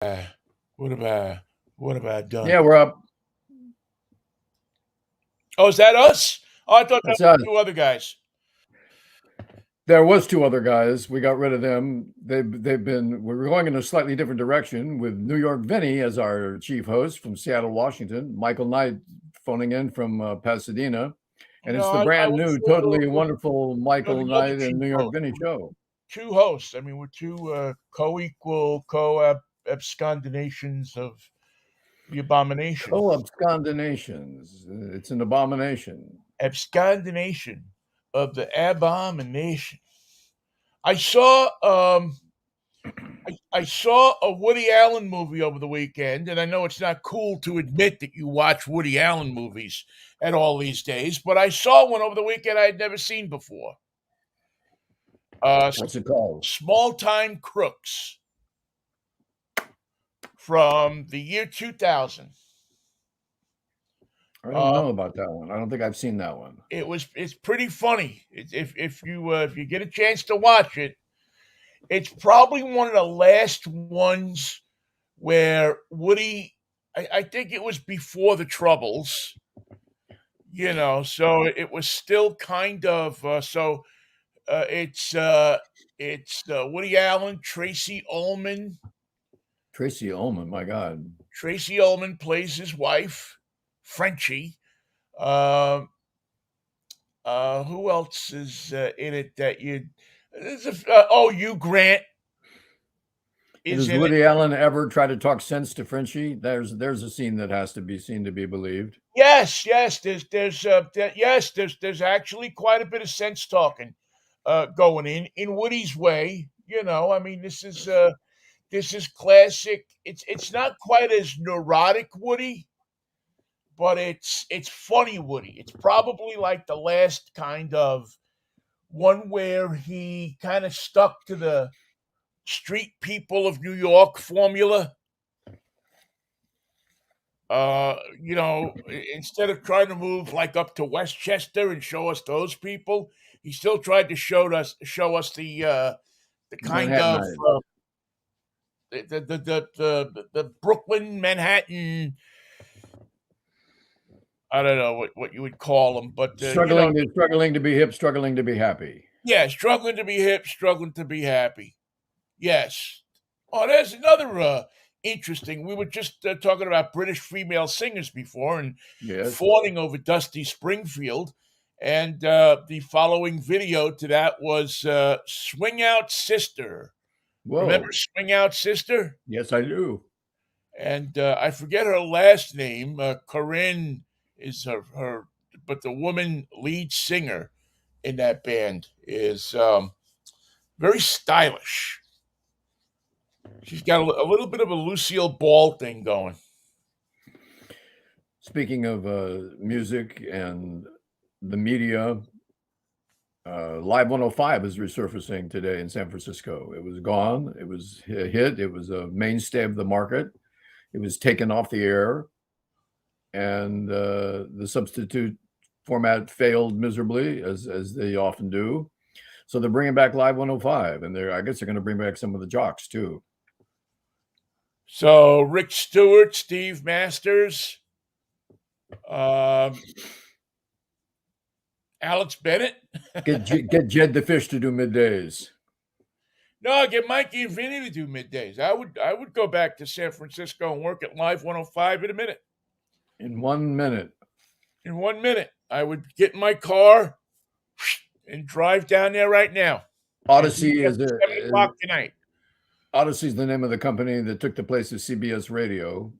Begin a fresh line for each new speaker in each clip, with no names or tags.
What have I what have I done?
Yeah, we're up.
Oh, is that us? Oh, I thought that
That's
was
us.
two other guys.
There was two other guys. We got rid of them. They've been. We're going in a slightly different direction with New York Vinnie as our chief host from Seattle, Washington. Michael Knight phoning in from Pasadena, and
No,
it's the
I
brand
would
new,
say
totally wonderful
we're
Michael
the other
Knight and
chief
New York
host.
Vinnie
We're
show.
two hosts. I mean, we're two co-equal, co-abscondinations of the abomination.
Co-abscondinations. It's an abomination.
Abscondination of the abomination. I saw I saw a Woody Allen movie over the weekend, and I know it's not cool to admit that you watch Woody Allen movies at all these days, but I saw one over the weekend I had never seen before. Uh,
What's it called?
Small Time Crooks from the year 2000.
I don't
Uh,
know about that one. I don't think I've seen that one.
it's pretty funny. If you get a chance to watch it, it's probably one of the last ones where Woody. I think it was before the Troubles, so it was still kind of it's Woody Allen,
Tracy Ullman, my God.
Tracy Ullman plays his wife, Frenchie. Um, who else is in it that you? Hugh Grant
And
is
does
in it.
Woody Allen ever try to talk sense to Frenchie? There's a scene that has to be seen to be believed.
Yes, yes. There's actually quite a bit of sense talking going in Woody's way. I mean, this is classic. It's not quite as neurotic Woody, but it's funny Woody. It's probably like the last kind of one where he kind of stuck to the street people of New York formula. Instead of trying to move like up to Westchester and show us those people, he still tried to show us the kind of
Manhattanite.
the Brooklyn Manhattan. I don't know what you would call them, but
Struggling to be hip, struggling to be happy.
yeah, struggling to be hip, struggling to be happy. Yes. Oh, there's another interesting. We were just talking about British female singers before and
Yes.
fawning over Dusty Springfield. And the following video to that was Swing Out Sister. Remember
Whoa.
Swing Out Sister?
Yes, I do.
And I forget her last name. Corinne is her, but the woman lead singer in that band is very stylish. She's got a little bit of a Lucille Ball thing going.
Speaking of music and the media, Live 105 is resurfacing today in San Francisco. It was gone. It was a hit. It was a mainstay of the market. It was taken off the air, and the substitute format failed miserably, as they often do. So they're bringing back Live 105, and I guess they're going to bring back some of the jocks too.
So Rick Stewart, Steve Masters, Alex Bennett.
Get Jed the Fish to do middays.
No, get Mikey and Vinnie to do middays. I would go back to San Francisco and work at Live 105 in a minute.
In 1 minute.
In 1 minute, I would get in my car and drive down there right now.
Odyssey is
7 o'clock tonight.
Odyssey is the name of the company that took the place of CBS Radio.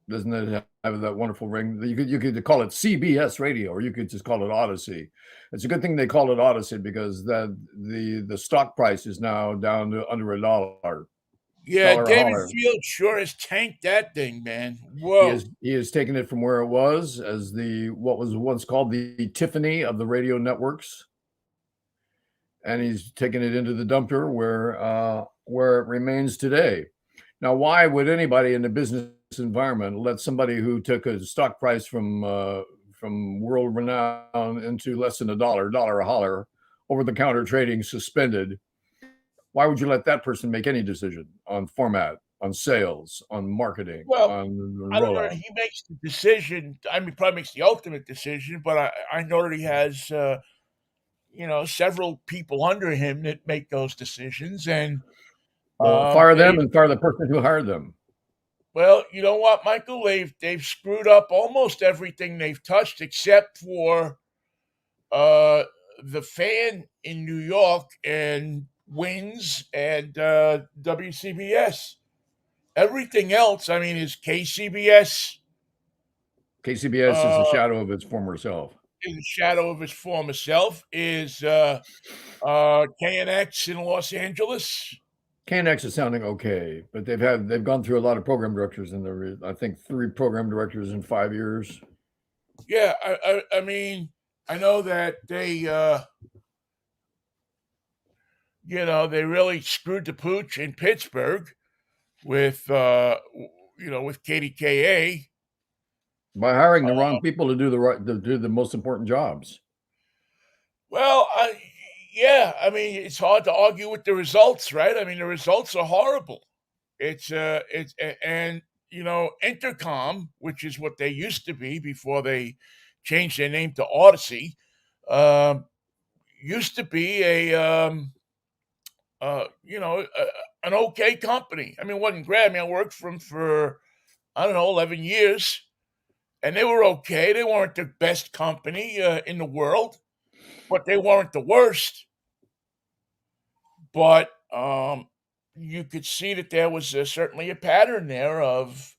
Doesn't it have that wonderful ring? You could call it CBS Radio, or you could just call it Odyssey. It's a good thing they call it Odyssey because the stock price is now down to under $1.
Yeah,
Dollar a
David
holler.
Field sure has tanked that thing, man.
He
Whoa.
has taken it from where it was as what was once called the Tiffany of the radio networks, and he's taken it into the dumpster where it remains today. Now, why would anybody in the business environment let somebody who took a stock price from world renown into less than $1, dollar a holler, over the counter trading suspended? Why would you let that person make any decision on format? on sales, on marketing,
Well,
on
I don't know that
rollout.
he makes the decision. I mean, probably makes the ultimate decision, but I know that he has, several people under him that make those decisions, and
Well, fire them
they've
and fire the person who hired them.
well, you know what, Michael, they've screwed up almost everything they've touched, except for uh, the fan in New York and Wins and WCBS. Everything else, I mean, is KCBS
KCBS is a
uh,
shadow of its former self.
in the shadow of its former self, is KNX in Los Angeles.
KNX is sounding okay, but they've gone through a lot of program directors in there. I think 3 program directors in 5 years.
Yeah, I mean, I know that they really screwed the pooch in Pittsburgh with with KDKA.
By hiring the
Uh,
wrong people to do the most important jobs.
well, yeah, I mean, it's hard to argue with the results, right? I mean, the results are horrible. And Intercom, which is what they used to be before they changed their name to Odyssey, um, used to be an okay company. I mean, it wasn't great. I mean, I worked for them for, I don't know, 11 years, and they were okay. They weren't the best company in the world, but they weren't the worst. But you could see that there was certainly a pattern there of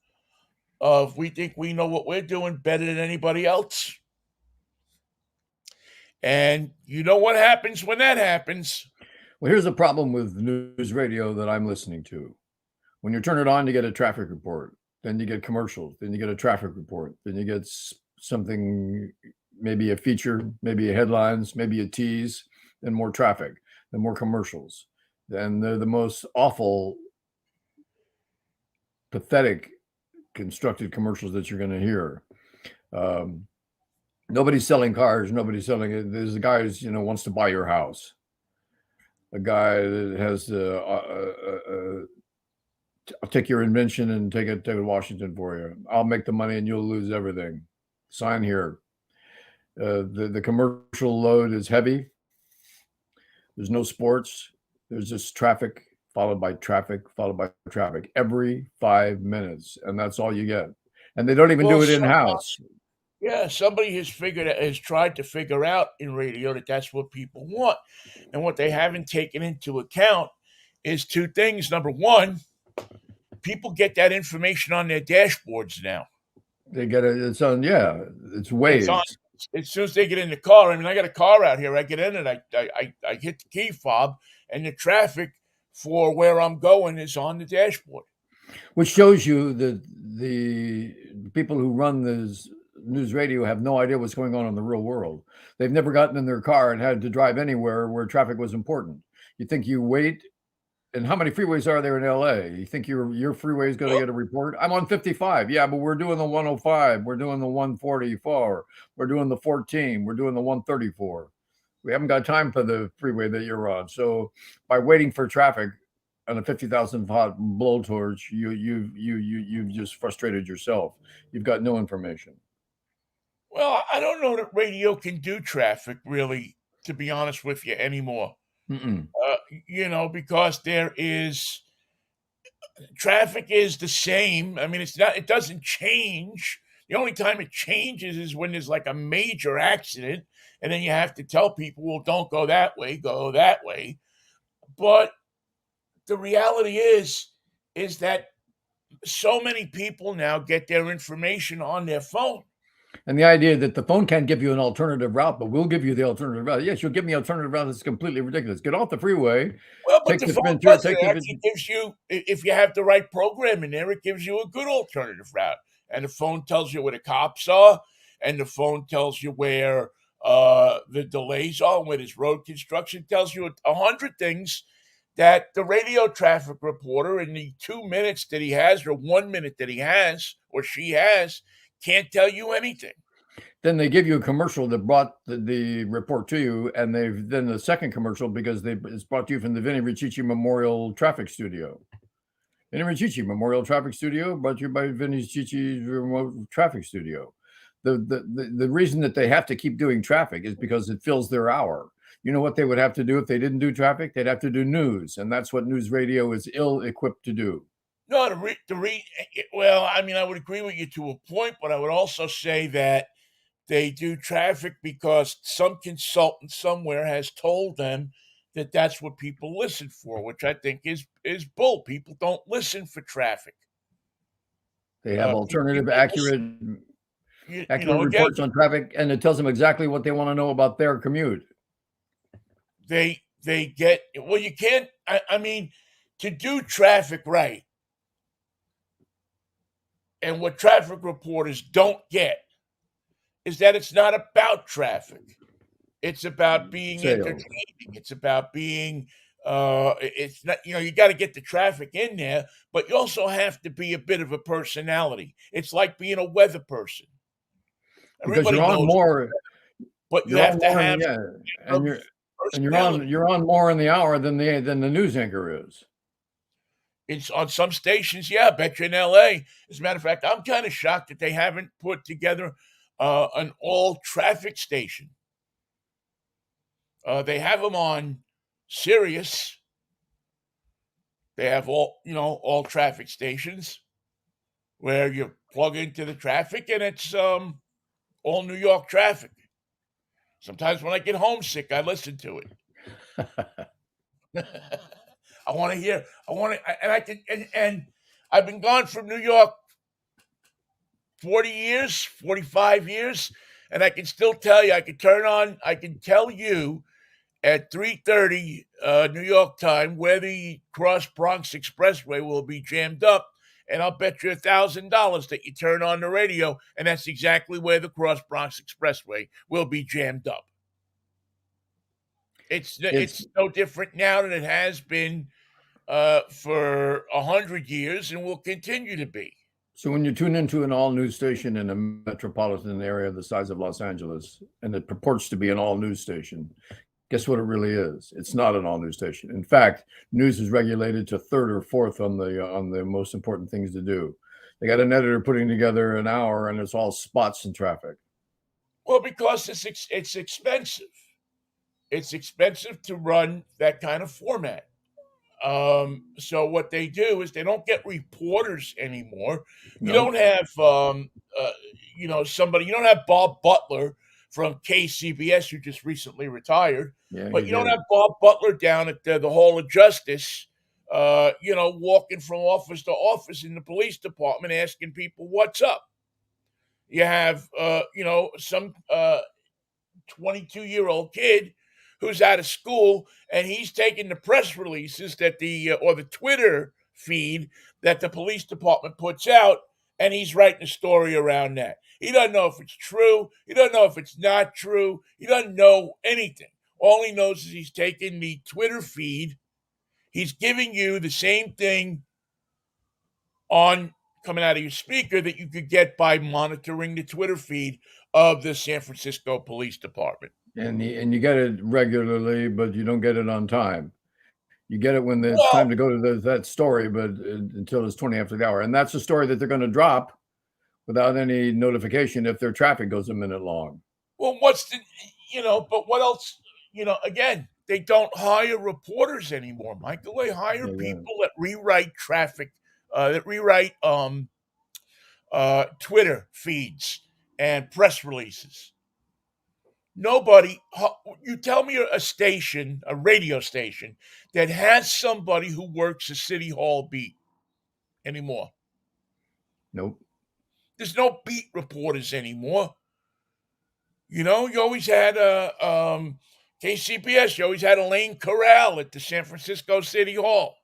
we think we know what we're doing better than anybody else. And you know what happens when that happens?
Well, here's the problem with news radio that I'm listening to. When you turn it on, you get a traffic report. Then you get commercials. Then you get a traffic report. Then you get something, maybe a feature, maybe a headlines, maybe a tease, then more traffic, then more commercials. Then they're the most awful, pathetic, constructed commercials that you're going to hear. Nobody's selling cars. Nobody's selling it. There's a guy who wants to buy your house. A guy that has I'll take your invention and take it to Washington for you. I'll make the money and you'll lose everything. Sign here. The commercial load is heavy. There's no sports. There's just traffic followed by traffic followed by traffic every 5 minutes, and that's all you get. And they don't even
Well,
do it in house.
yeah, somebody has tried to figure out in radio that that's what people want, and what they haven't taken into account is two things. Number one, people get that information on their dashboards now.
They get it. It's on. Yeah, it's
It's on
waves.
as soon as they get in the car. I mean, I got a car out here. I get in it. I hit the key fob, and the traffic for where I'm going is on the dashboard.
Which shows you that the people who run this news radio have no idea what's going on in the real world. They've never gotten in their car and had to drive anywhere where traffic was important. You think you wait, and how many freeways are there in LA? You think your freeway is going to
Well,
get a report? I'm on 55. Yeah, but we're doing the 105. We're doing the 144. We're doing the 14. We're doing the 134. We haven't got time for the freeway that you're on. So by waiting for traffic on a 50,000 watt blowtorch, you've just frustrated yourself. You've got no information.
well, I don't know that radio can do traffic really, to be honest with you, anymore.
Mm-mm.
Because traffic is the same. I mean, it doesn't change. The only time it changes is when there's like a major accident, and then you have to tell people, well, don't go that way, go that way. But the reality is that so many people now get their information on their phone.
And the idea that the phone can't give you an alternative route, but we'll give you the alternative route. Yes, you'll give me an alternative route. That's completely ridiculous. Get off the freeway.
Well, but
Take
the
the
phone
Ventura.
does it.
Take
It
the.
actually gives you, if you have the right program in there, it gives you a good alternative route. And the phone tells you where the cops are, and the phone tells you where the delays are, and where there's road construction. It tells you 100 things that the radio traffic reporter, in the 2 minutes that he has, or 1 minute that he has, or she has, can't tell you anything.
Then they give you a commercial that brought the report to you, and they've then the second commercial because it's brought to you from the Vinnie Memorial Traffic Studio. Chichi Memorial Traffic Studio, brought to you by Vinnie's Chichi's Remote Traffic Studio. The reason that they have to keep doing traffic is because it fills their hour. You know what they would have to do if they didn't do traffic? They'd have to do news, and that's what news radio is ill-equipped to do.
No, well, I mean, I would agree with you to a point, but I would also say that they do traffic because some consultant somewhere has told them that that's what people listen for, which I think is bull. People don't listen for traffic.
They have alternative,
People listen,
accurate
again,
reports on traffic, and it tells them exactly what they want to know about their commute.
they get, well, you can't, I mean, to do traffic right, and what traffic reporters don't get is that it's not about traffic. It's about being
Sales.
entertaining. It's about being it's not, you got to get the traffic in there, but you also have to be a bit of a personality. It's like being a weather person.
Because
Everybody
you're on
knows,
more,
but you
you're
have
on
to
more,
have
yeah, and
personality.
you're on more in the hour than the news anchor is.
It's on some stations, yeah, I bet you in LA. As a matter of fact, I'm kind of shocked that they haven't put together an all traffic station. They have them on Sirius. They have all traffic stations where you plug into the traffic and it's all New York traffic. Sometimes when I get homesick, I listen to it. I want to hear. I want to, and I can, and I've been gone from New York 40 years, 45 years, and I can still tell you. I can tell you at 3:30 New York time where the Cross Bronx Expressway will be jammed up, and I'll bet you $1,000 that you turn on the radio, and that's exactly where the Cross Bronx Expressway will be jammed up. It's no different now than it has been for 100 years, and will continue to be.
So when you tune into an all-news station in a metropolitan area the size of Los Angeles, and it purports to be an all-news station, guess what it really is? It's not an all-news station. In fact, news is regulated to third or fourth on the most important things to do. They got an editor putting together an hour, and it's all spots and traffic.
Well, because it's expensive. It's expensive to run that kind of format. So what they do is they don't get reporters anymore. You
No,
don't have somebody. You don't have Bob Butler from KCBS who just recently retired,
yeah,
but
he
you don't
did.
have Bob Butler down at the Hall of Justice. Walking from office to office in the police department, asking people what's up. You have some 22-year-old kid who's out of school, and he's taking the press releases that or the Twitter feed that the police department puts out, and he's writing a story around that. He doesn't know if it's true. He doesn't know if it's not true. He doesn't know anything. All he knows is he's taking the Twitter feed. He's giving you the same thing on coming out of your speaker that you could get by monitoring the Twitter feed of the San Francisco Police Department.
And you get it regularly, but you don't get it on time. You get it when it's
Well,
time to go to that story, but until it's 20 after the hour. And that's a story that they're going to drop without any notification if their traffic goes a minute long.
well, but what else? Again, they don't hire reporters anymore, Michael. They hire people that rewrite traffic, that rewrite Twitter feeds and press releases. Nobody, you tell me a radio station that has somebody who works a city hall beat anymore.
Nope.
There's no beat reporters anymore. You always had KCBS. You always had Elaine Corral at the San Francisco City Hall.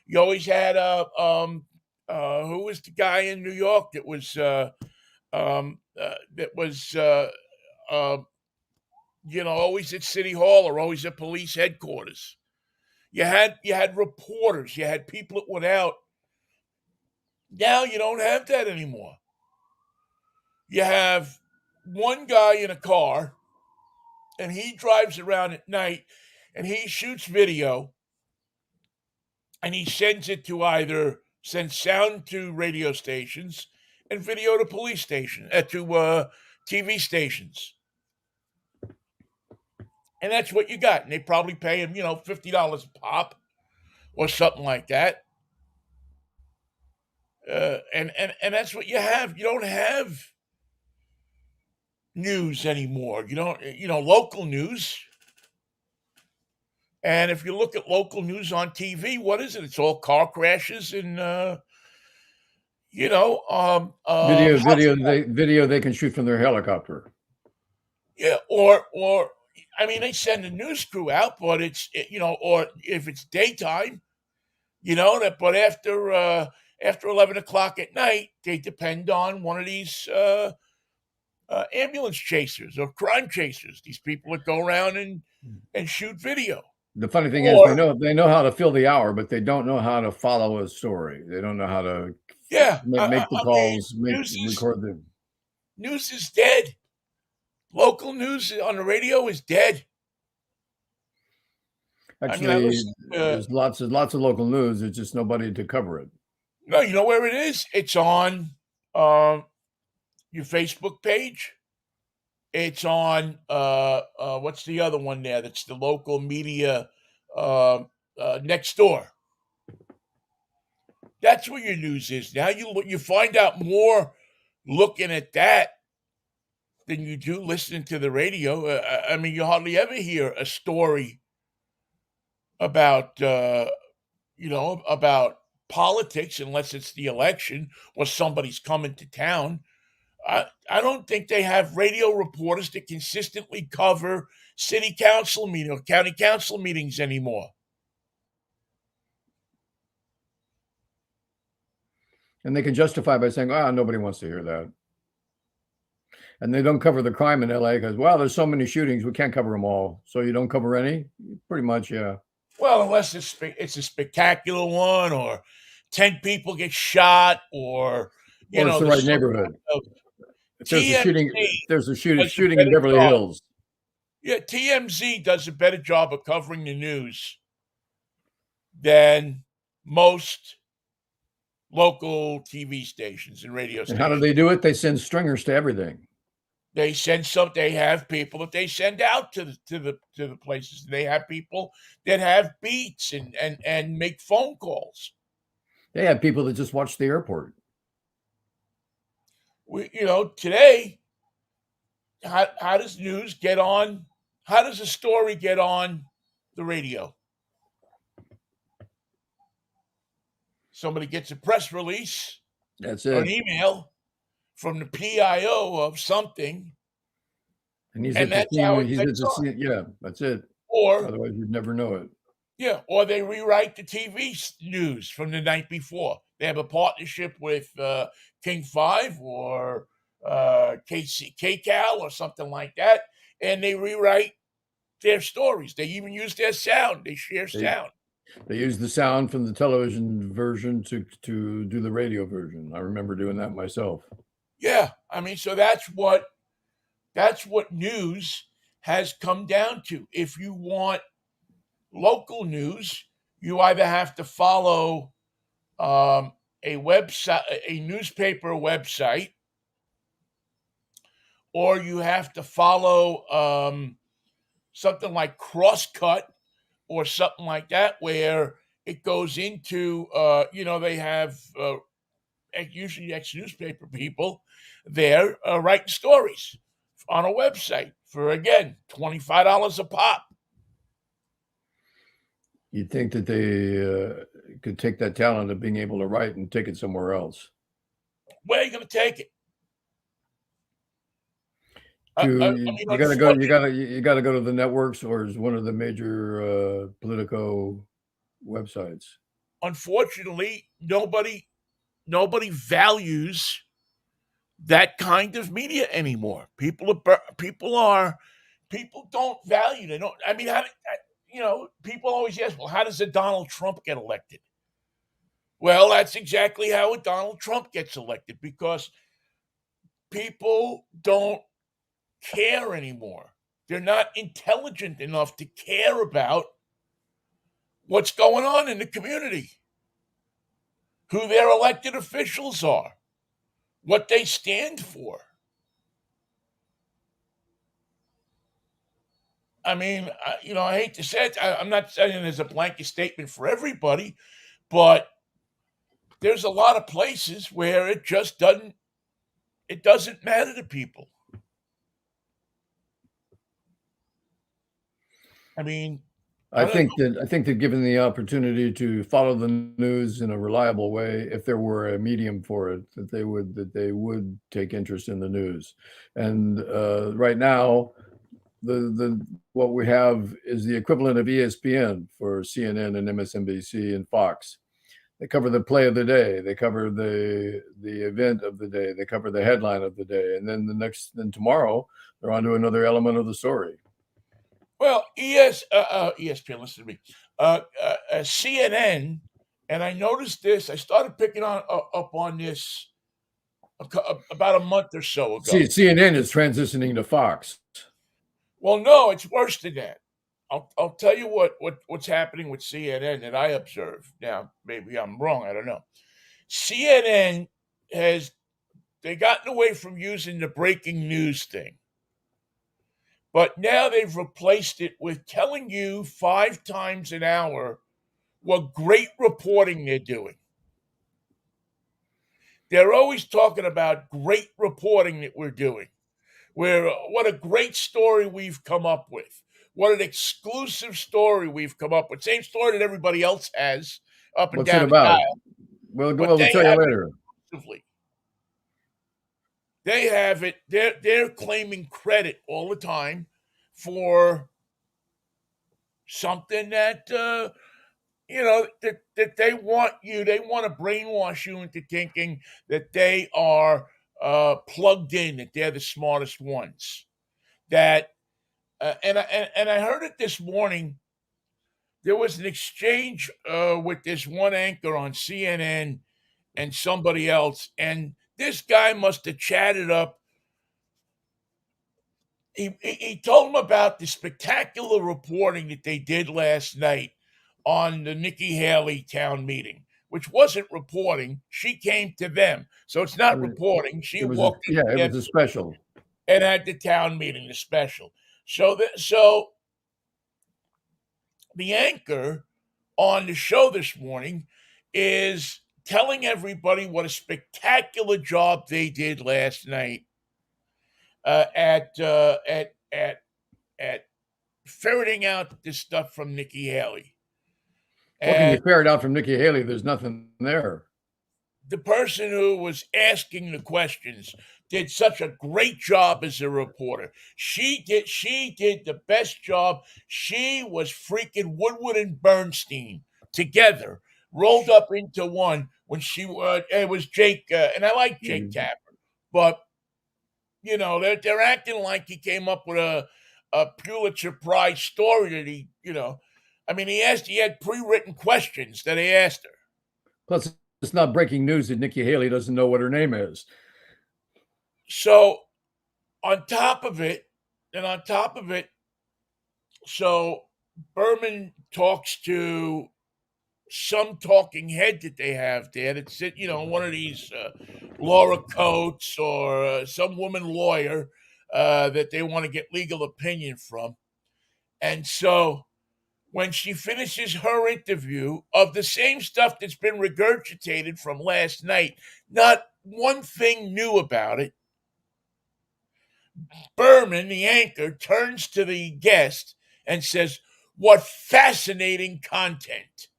You always had who was the guy in New York that was always at City Hall or always at police headquarters. You had reporters. You had people that went out. Now you don't have that anymore. You have one guy in a car, and he drives around at night, and he shoots video, and he sends it to sends sound to radio stations and video to police stations, to TV stations. And that's what you got. And they probably pay him, $50 a pop or something like that. And that's what you have. You don't have news anymore. You don't, local news. And if you look at local news on TV, what is it? It's all car crashes and
Video they can shoot from their helicopter.
yeah, or I mean, they send a news crew out, but or if it's daytime, but after 11 o'clock at night, they depend on one of these ambulance chasers or crime chasers. These people that go around and shoot video.
The funny thing is,
Or
they know how to fill the hour, but they don't know how to follow a story. They don't know how to
yeah,
make the
I mean,
calls, record the.
news is dead. Local news on the radio is dead.
Actually, there's lots of local news. There's just nobody to cover it.
No, you know where it is? It's on your Facebook page. It's on what's the other one there? That's the local media next door. That's where your news is. Now you find out more looking at that than you do listening to the radio. I mean, you hardly ever hear a story about about politics unless it's the election or somebody's coming to town. I don't think they have radio reporters that consistently cover city council meetings or county council meetings anymore.
And they can justify by saying, nobody wants to hear that. And they don't cover the crime in LA because, there's so many shootings, we can't cover them all. So you don't cover any? Pretty much, yeah.
Well, unless it's a spectacular one or 10 people get shot or,
it's the right neighborhood. If there's a shooting in Beverly Hills.
Yeah, TMZ does a better job of covering the news than most local TV stations and radio stations.
And how do they do it? They send stringers to everything.
They have people that they send out to the places. They have people that have beats and make phone calls.
They have people that just watch the airport.
Today, how does news get on? How does a story get on the radio? Somebody gets a press release.
That's it.
Or an email from the PIO of something.
And that's how it gets on. Yeah, that's it.
Or
otherwise you'd never know it.
Yeah, or they rewrite the TV news from the night before. They have a partnership with King 5 or KCAL or something like that, and they rewrite their stories. They even use their sound. They share sound.
They use the sound from the television version to do the radio version. I remember doing that myself.
Yeah, I mean, so that's what news has come down to. If you want local news, you either have to follow a newspaper website, or you have to follow something like Crosscut or something like that, where it goes into, they have usually ex-newspaper people there writing stories on a website for, again, $25 a pop.
You'd think that they could take that talent of being able to write and take it somewhere else.
Where are you going to take it?
You got to go. You got to go to the networks or is one of the major Politico websites. Unfortunately,
nobody values that kind of media anymore. People don't value. They don't. I mean, people always ask, well, how does a Donald Trump get elected? Well, that's exactly how a Donald Trump gets elected, because people don't care anymore. They're not intelligent enough to care about what's going on in the community, who their elected officials are, what they stand for. I mean, I hate to say it. I'm not saying there's a blanket statement for everybody, but there's a lot of places where it doesn't matter to people. I mean, I don't know.
I think that given the opportunity to follow the news in a reliable way, if there were a medium for it, that they would take interest in the news. And right now, the what we have is the equivalent of ESPN for CNN and MSNBC and Fox. They cover the play of the day. They cover the event of the day. They cover the headline of the day, and then tomorrow they're on to another element of the story.
Well, ESPN, listen to me. CNN, and I noticed this. I started picking up on this about a month or so ago.
CNN is transitioning to Fox.
Well, no, it's worse than that. I'll tell you what's happening with CNN that I observe. Now, maybe I'm wrong. I don't know. CNN they gotten away from using the breaking news thing, but now they've replaced it with telling you 5 times an hour what great reporting they're doing. They're always talking about great reporting that we're doing. What a great story we've come up with. What an exclusive story we've come up with. Same story that everybody else has up and
What's it
down the
about?
dial.
We'll
But they
tell you
have it
later.
exclusively. They have it. They're claiming credit all the time for something that that they want to brainwash you into thinking that they are plugged in, that they're the smartest ones. That and I heard it this morning. There was an exchange with this one anchor on CNN and somebody else, and this guy must have chatted up. He told him about the spectacular reporting that they did last night on the Nikki Haley town meeting, which wasn't reporting. She came to them, so it's not reporting. She walked into
it
them
was a special.
and had the town meeting, the special. So the anchor on the show this morning is telling everybody what a spectacular job they did last night at ferreting out this stuff from Nikki Haley.
What can you
And
ferret out from Nikki Haley? There's nothing there.
the person who was asking the questions did such a great job as a reporter. She did the best job. She was freaking Woodward and Bernstein together, rolled up into one when it was Jake, and I like Jake Tapper, but they're acting like he came up with a Pulitzer Prize story that he had pre-written questions that he asked her.
Plus, it's not breaking news that Nikki Haley doesn't know what her name is.
So on top of it, so Berman talks to some talking head that they have there that's one of these Laura Coates or some woman lawyer that they want to get legal opinion from. And so when she finishes her interview of the same stuff that's been regurgitated from last night, not one thing new about it, Berman, the anchor, turns to the guest and says, "What fascinating content."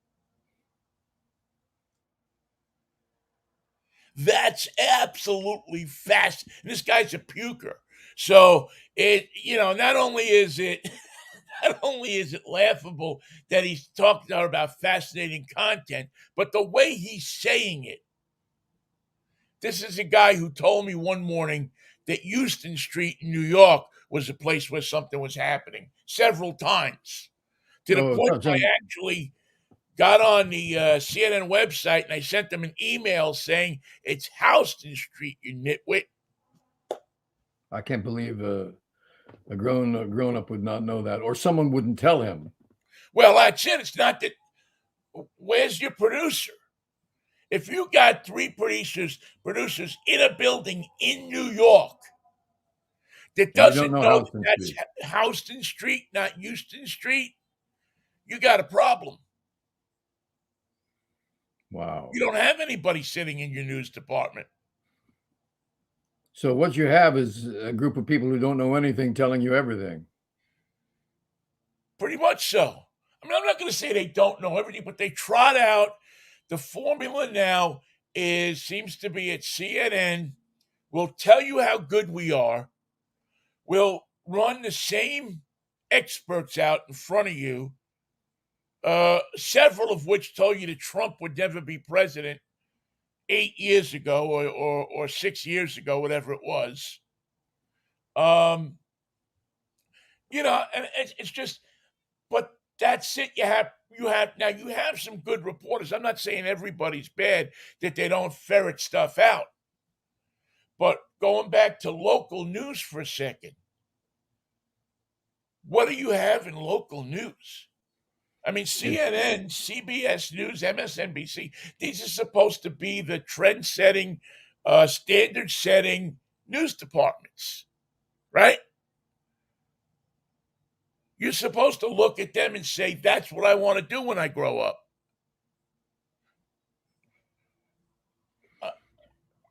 That's absolutely fast. This guy's a puker. So not only is it not only is it laughable that he's talking to her about fascinating content, but the way he's saying it. This is a guy who told me one morning that Houston Street in New York was a place where something was happening several times, to the point I actually got on the CNN website and I sent them an email saying it's Houston Street, you nitwit.
I can't believe a grown up would not know that, or someone wouldn't tell him.
Well, that's it. It's not that. Where's your producer? If you got three producers in a building in New York that
And you don't
doesn't
know
know that
Houston
that's
Street.
Houston Street, not Houston Street, you got a problem.
Wow.
You don't have anybody sitting in your news department.
So what you have is a group of people who don't know anything telling you everything.
Pretty much so. I mean, I'm not going to say they don't know everything, but they trot out the formula now seems to be at CNN. We'll tell you how good we are. We'll run the same experts out in front of you, several of which told you that Trump would never be president 8 years ago or 6 years ago, whatever it was. Um, and it's just, but that's it. You have some good reporters. I'm not saying everybody's bad that they don't ferret stuff out. But going back to local news for a second, what do you have in local news? I mean, CNN, CBS News, MSNBC, these are supposed to be the trend setting, standard setting news departments, right? You're supposed to look at them and say, that's what I want to do when I grow up.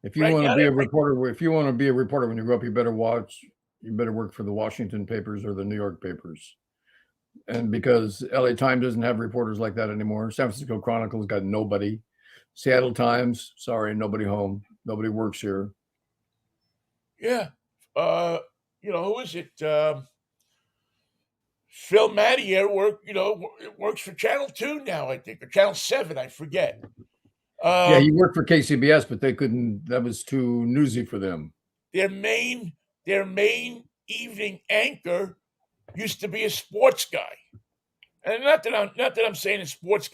If you want to be a reporter, when you grow up, you better work for the Washington papers or the New York papers. And because LA Times doesn't have reporters like that anymore, San Francisco Chronicle's got nobody. Seattle Times, sorry, nobody home. Nobody works here.
Yeah. Who is it? Phil Mattier works for Channel 2 now, I think, or Channel 7, I forget.
Yeah, he worked for KCBS, but that was too newsy for them.
Their main evening anchor used to be a sports guy. And not that I'm saying that sports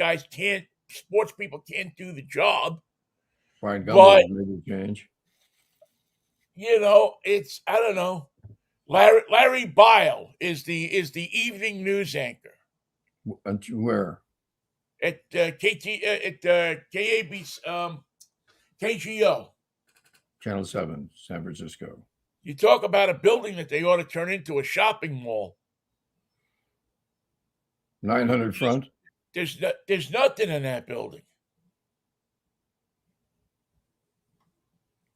people can't do the job.
Brian Gumbel made a change.
It's, I don't know. Larry Bile is the evening news anchor.
Where?
At KAB, KGO.
Channel 7, San Francisco.
You talk about a building that they ought to turn into a shopping mall.
900 front.
There's nothing in that building.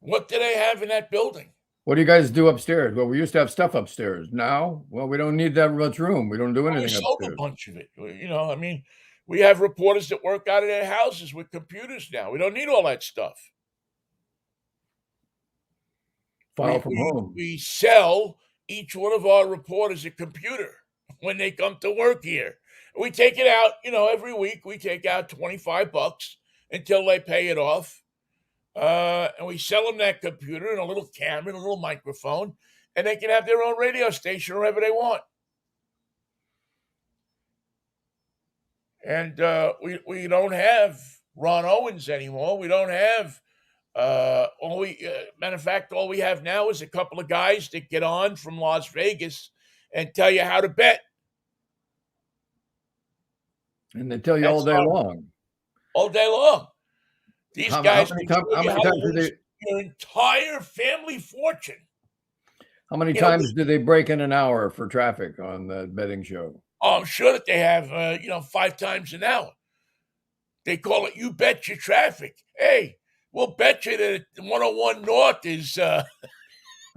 What do they have in that building?
What do you guys do upstairs? Well, we used to have stuff upstairs. Now, well, we don't need that much room. We don't do anything upstairs.
We sold a bunch of it. I mean, we have reporters that work out of their houses with computers now. We don't need all that stuff.
File from home.
We sell each one of our reporters a computer when they come to work here. We take it out, every week we take out $25 until they pay it off. And we sell them that computer and a little camera and a little microphone, and they can have their own radio station wherever they want. And we don't have Ron Owens anymore. We don't have matter of fact, all we have now is a couple of guys that get on from Las Vegas and tell you how to bet.
And they tell you all day long.
All day long. These guys
how many times do they
your entire family fortune.
How many times do they break in an hour for traffic on that betting show?
Oh, I'm sure that they have 5 times an hour. They call it "You Bet Your Traffic." Hey, we'll bet you that 101 North is.
I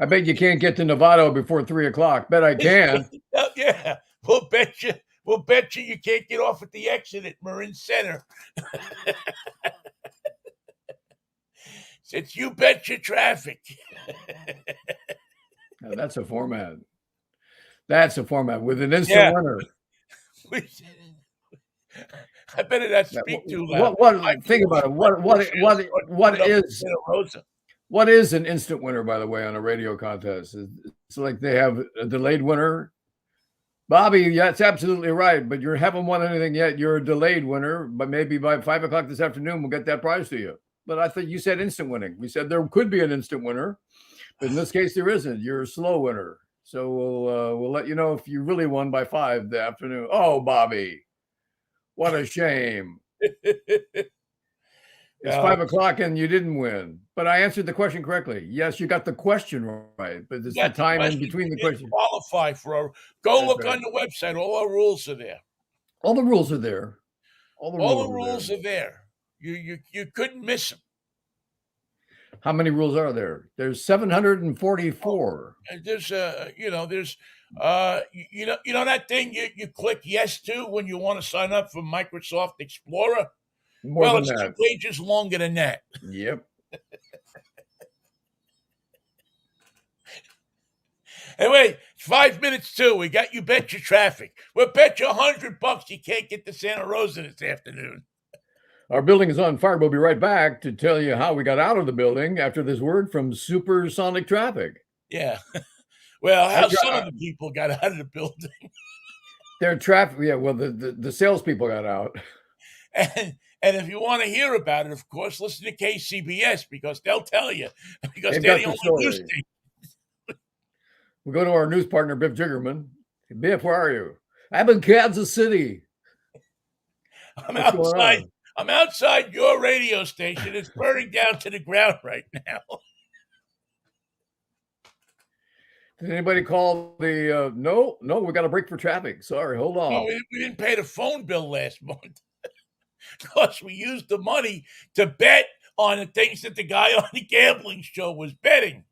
bet you can't get to Novato before 3:00. Bet I can.
Yeah, we'll bet you. We'll bet you can't get off at the exit at Marin Center. It's "You Bet Your Traffic."
That's a format. That's a format with an instant winner.
I better not speak too loud.
Think about it. What is an instant winner, by the way, on a radio contest? It's like they have a delayed winner. Bobby, that's absolutely right, but you haven't won anything yet. You're a delayed winner, but maybe by 5:00 this afternoon, we'll get that prize to you. But I thought you said instant winning. We said there could be an instant winner, but in this case, there isn't. You're a slow winner. So we'll let you know if you really won by 5 the afternoon. Oh, Bobby, what a shame. It's 5 o'clock and you didn't win, but I answered the question correctly. Yes, you got the question right, but
You
it's the
got the
time in
question.
between
You
the
didn't
question.
qualify for a. Go
That's
look
right.
on the website. All our rules are there.
All the rules are there. All the
All
rules
the
are there.
rules are there. You couldn't miss them.
How many rules are there? There's
Oh,
744.
and there's you know that thing you click yes to when you want to sign up for Microsoft Explorer.
More
Well,
than
it's two
that.
pages longer than that.
Yep.
Hey, wait, 5 minutes too. We got you bet your traffic. We'll bet you $100 you can't get to Santa Rosa this afternoon.
Our building is on fire. We'll be right back to tell you how we got out of the building after this word from supersonic traffic.
Yeah. Well,
Our
how some of the people got out of the building.
Their traffic, yeah. Well, the salespeople got out.
And if you want to hear about it, of course, listen to KCBS because they'll tell you because
They've
they're
got
the
the
only news
story.
station.
We go to our news partner, Biff Jiggerman. Biff, where are you? I'm in Kansas City.
I'm
What's going
outside.
on?
I'm outside your radio station. It's burning down to the ground right now.
Did anybody call the? No, we got a break for traffic. Sorry, hold
No,
on.
we didn't pay the phone bill last month because we used the money to bet on the things that the guy on the gambling show was betting.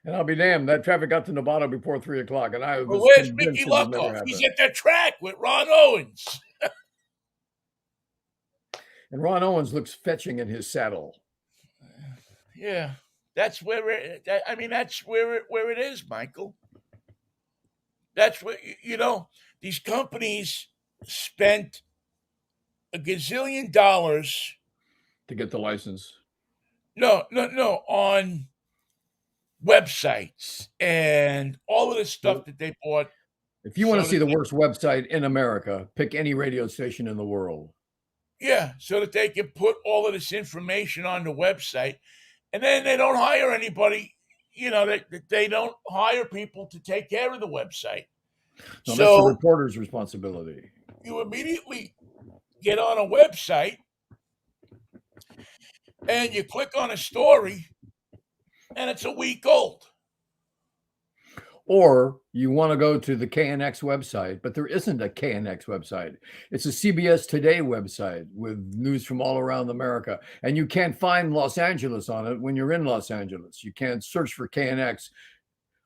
And I'll be damned, that traffic got to Nevada before 3 o'clock, and I
Well,
was
where's Mickey
convinced it would never
Luckoff? He's
happen.
at the track with Ron Owens.
And Ron Owens looks fetching in his saddle.
Yeah, that's where that's where it is, Michael. That's what these companies spent a gazillion dollars.
To get the license.
No, on websites and all of the stuff that they bought.
If you want to see the worst website in America, pick any radio station in the world.
Yeah, so that they can put all of this information on the website, and then they don't hire anybody. They don't hire people to take care of the website.
No,
So
that's the reporter's responsibility.
you immediately get on a website and you click on a story, and it's a week old.
Or you want to go to the KNX website, but there isn't a KNX website. It's a CBS Today website with news from all around America. And you can't find Los Angeles on it when you're in Los Angeles. You can't search for KNX.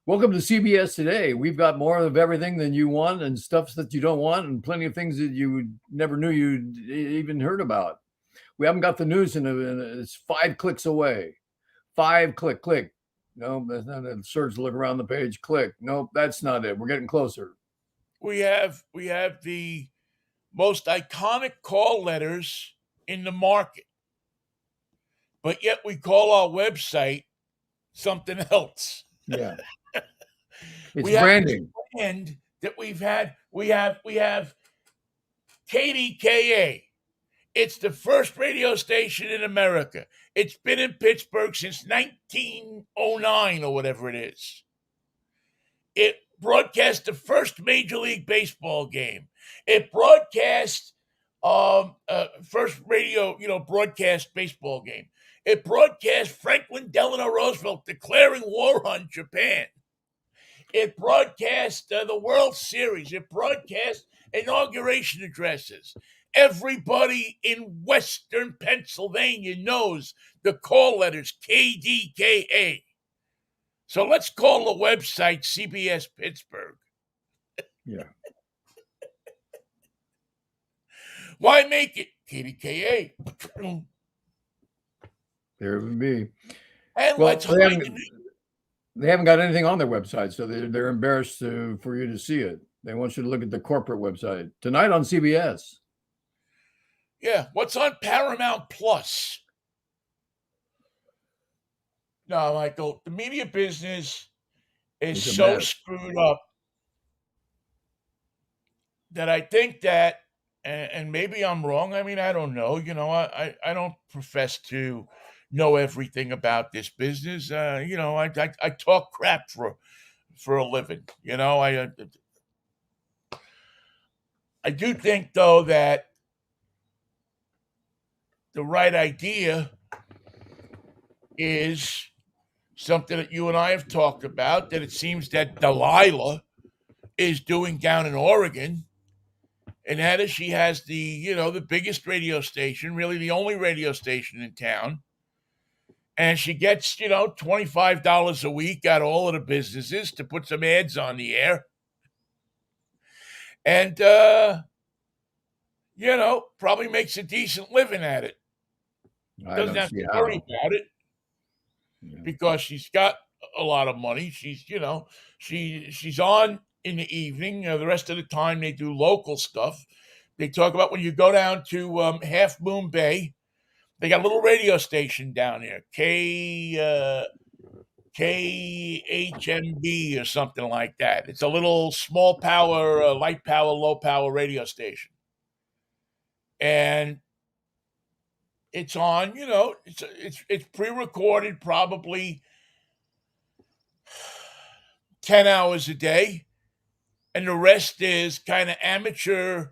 Welcome to CBS Today. We've got more of everything than you want and stuff that you don't want and plenty of things that you never knew you'd even heard about. We haven't got the news it's 5 clicks away. 5 click. No, that's not a search. Look around the page. Click. Nope, that's not it. We're getting closer.
We have the most iconic call letters in the market, but yet we call our website something else.
Yeah, it's
we have
branding.
Brand that we've had. We have KDKA. It's the first radio station in America. It's been in Pittsburgh since 1909 or whatever it is. It broadcast the first Major League Baseball game. It broadcast first radio, broadcast baseball game. It broadcast Franklin Delano Roosevelt declaring war on Japan. It broadcast the World Series. It broadcast inauguration addresses. Everybody in Western Pennsylvania knows the call letters KDKA. So let's call the website CBS Pittsburgh.
Yeah.
Why make it KDKA?
There it would be.
And
well,
let's hide
they haven't got anything on their website, so they're embarrassed for you to see it. They want you to look at the corporate website. Tonight on CBS.
Yeah, what's on Paramount Plus? No, Michael, the media business is so screwed up that I think that, and maybe I'm wrong. I mean, I don't know. I don't profess to know everything about this business. I talk crap for a living. I do think though that the right idea is something that you and I have talked about, that it seems that Delilah is doing down in Oregon. And that is, she has the biggest radio station, really the only radio station in town. And she gets, $25 a week out of all of the businesses to put some ads on the air. And, probably makes a decent living at it.
I
Doesn't
don't
have
see
to worry
how.
about it
Yeah.
because she's got a lot of money. She's on in the evening. The rest of the time they do local stuff. They talk about when you go down to Half Moon Bay, they got a little radio station down there, KHMB or something like that. It's a little small power, light power, low power radio station, and it's on. It's pre-recorded, probably 10 hours a day, and the rest is kind of amateur,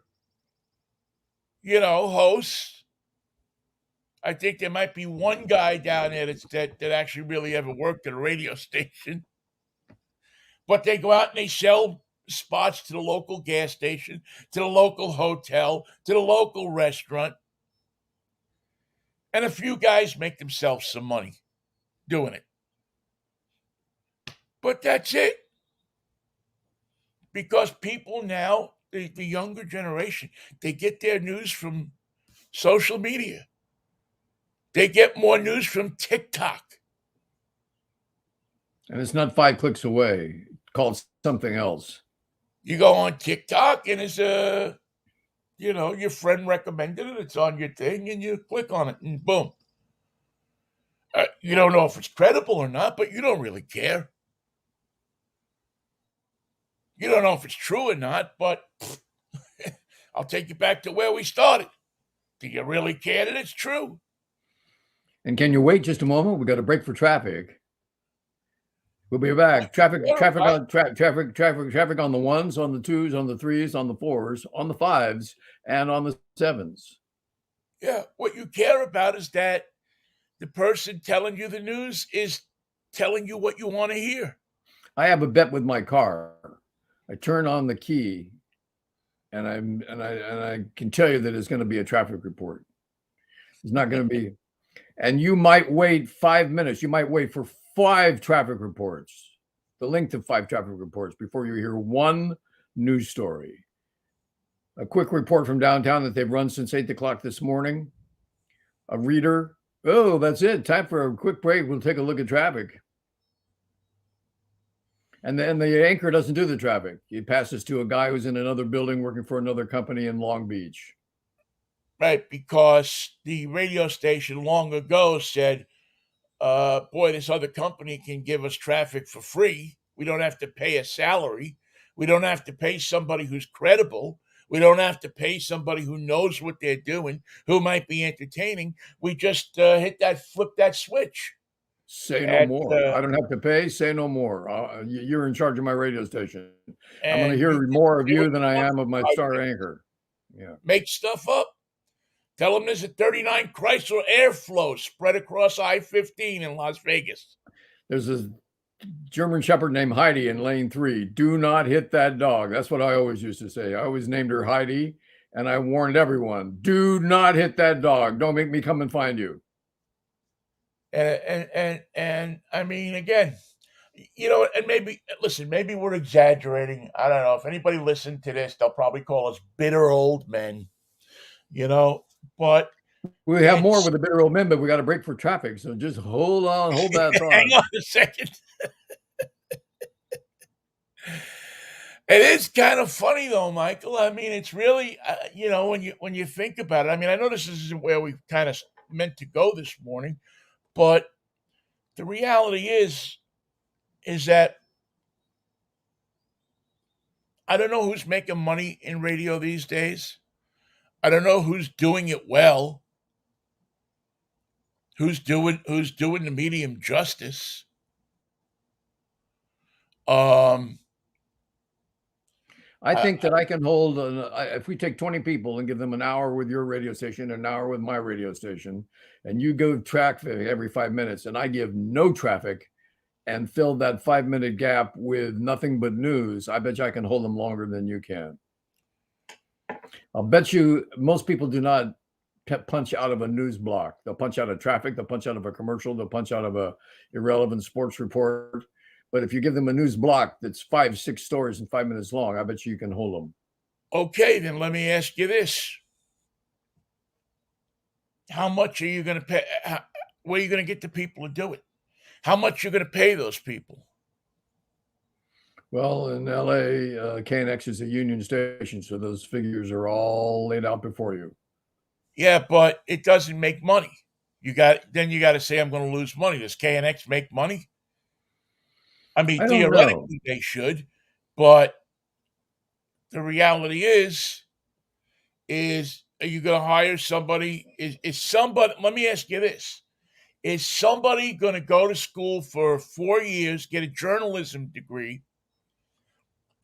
hosts. I think there might be one guy down there that actually really ever worked at a radio station. But they go out and they sell spots to the local gas station, to the local hotel, to the local restaurant. And a few guys make themselves some money doing it. But that's it. Because people now, the younger generation, they get their news from social media. They get more news from TikTok.
And it's not 5 clicks away. Called something else.
You go on TikTok and it's your friend recommended it. It's on your thing and you click on it and boom. You don't know if it's credible or not, but you don't really care. You don't know if it's true or not, but I'll take you back to where we started. Do you really care that it's true?
And can you wait just a moment? We got a break for traffic. We'll be back. Traffic on the ones, on the twos, on the threes, on the fours, on the fives, and on the sevens.
Yeah, what you care about is that the person telling you the news is telling you what you want to hear.
I have a bet with my car. I turn on the key, and I can tell you that it's going to be a traffic report. It's not going to be, and you might wait 5 minutes. You might wait for 5 traffic reports, the length of 5 traffic reports before you hear one news story. A quick report from downtown that they've run since 8 o'clock this morning. A reader. Oh, that's it. Time for a quick break. We'll take a look at traffic. And then the anchor doesn't do the traffic. He passes to a guy who's in another building working for another company in Long Beach.
Right, because the radio station long ago said, boy, this other company can give us traffic for free. We don't have to pay a salary. We don't have to pay somebody who's credible. We don't have to pay somebody who knows what they're doing, who might be entertaining. We just flip that switch.
Say no more. I don't have to pay. Say no more. You're in charge of my radio station. I'm going to hear more of you than I am of my star anchor. Yeah.
Make stuff up. Tell them there's a 39 Chrysler Airflow spread across I-15 in Las Vegas.
There's a German Shepherd named Heidi in lane 3. Do not hit that dog. That's what I always used to say. I always named her Heidi, and I warned everyone, do not hit that dog. Don't make me come and find you.
And I mean, again, and maybe we're exaggerating. I don't know. If anybody listened to this, they'll probably call us bitter old men, but
we have more with the bitter old men, but we got to break for traffic. So just hold that thought.
Hang on a second. It is kind of funny though, Michael. I mean, it's really, when you think about it, I mean, I know this isn't where we kind of meant to go this morning, but the reality is that I don't know who's making money in radio these days. I don't know who's doing it well. Who's doing the medium justice.
I
I,
think that I can hold, if we take 20 people and give them an hour with your radio station, an hour with my radio station, and you go traffic every 5 minutes, and I give no traffic and fill that 5 minute gap with nothing but news, I bet you I can hold them longer than you can. I'll bet you most people do not punch out of a news block. They'll punch out of traffic, they'll punch out of a commercial, they'll punch out of a irrelevant sports report. But if you give them a news block that's 5, 6 stories and 5 minutes long, I bet you can hold them.
okay, then let me ask you this: how much are you going to pay? Where are you going to get the people to do it? How much you're going to pay those people?
Well, in LA, KNX is a union station, so those figures are all laid out before you.
Yeah, but it doesn't make money. You got to say I'm going to lose money. Does KNX make money? I mean,
I don't know.
theoretically they should, but the reality is are you going to hire somebody? Is somebody? Let me ask you this: is somebody going to go to school for 4 years, get a journalism degree,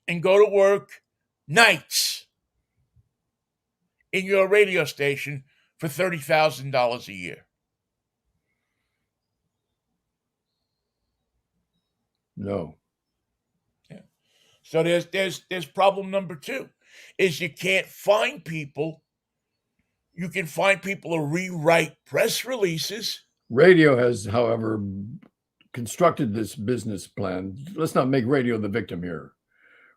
and go to work nights in your radio station for $30,000 a year?
No.
Yeah. So there's problem number two, is you can't find people. You can find people to rewrite press releases.
Radio has, however, constructed this business plan. Let's not make radio the victim here.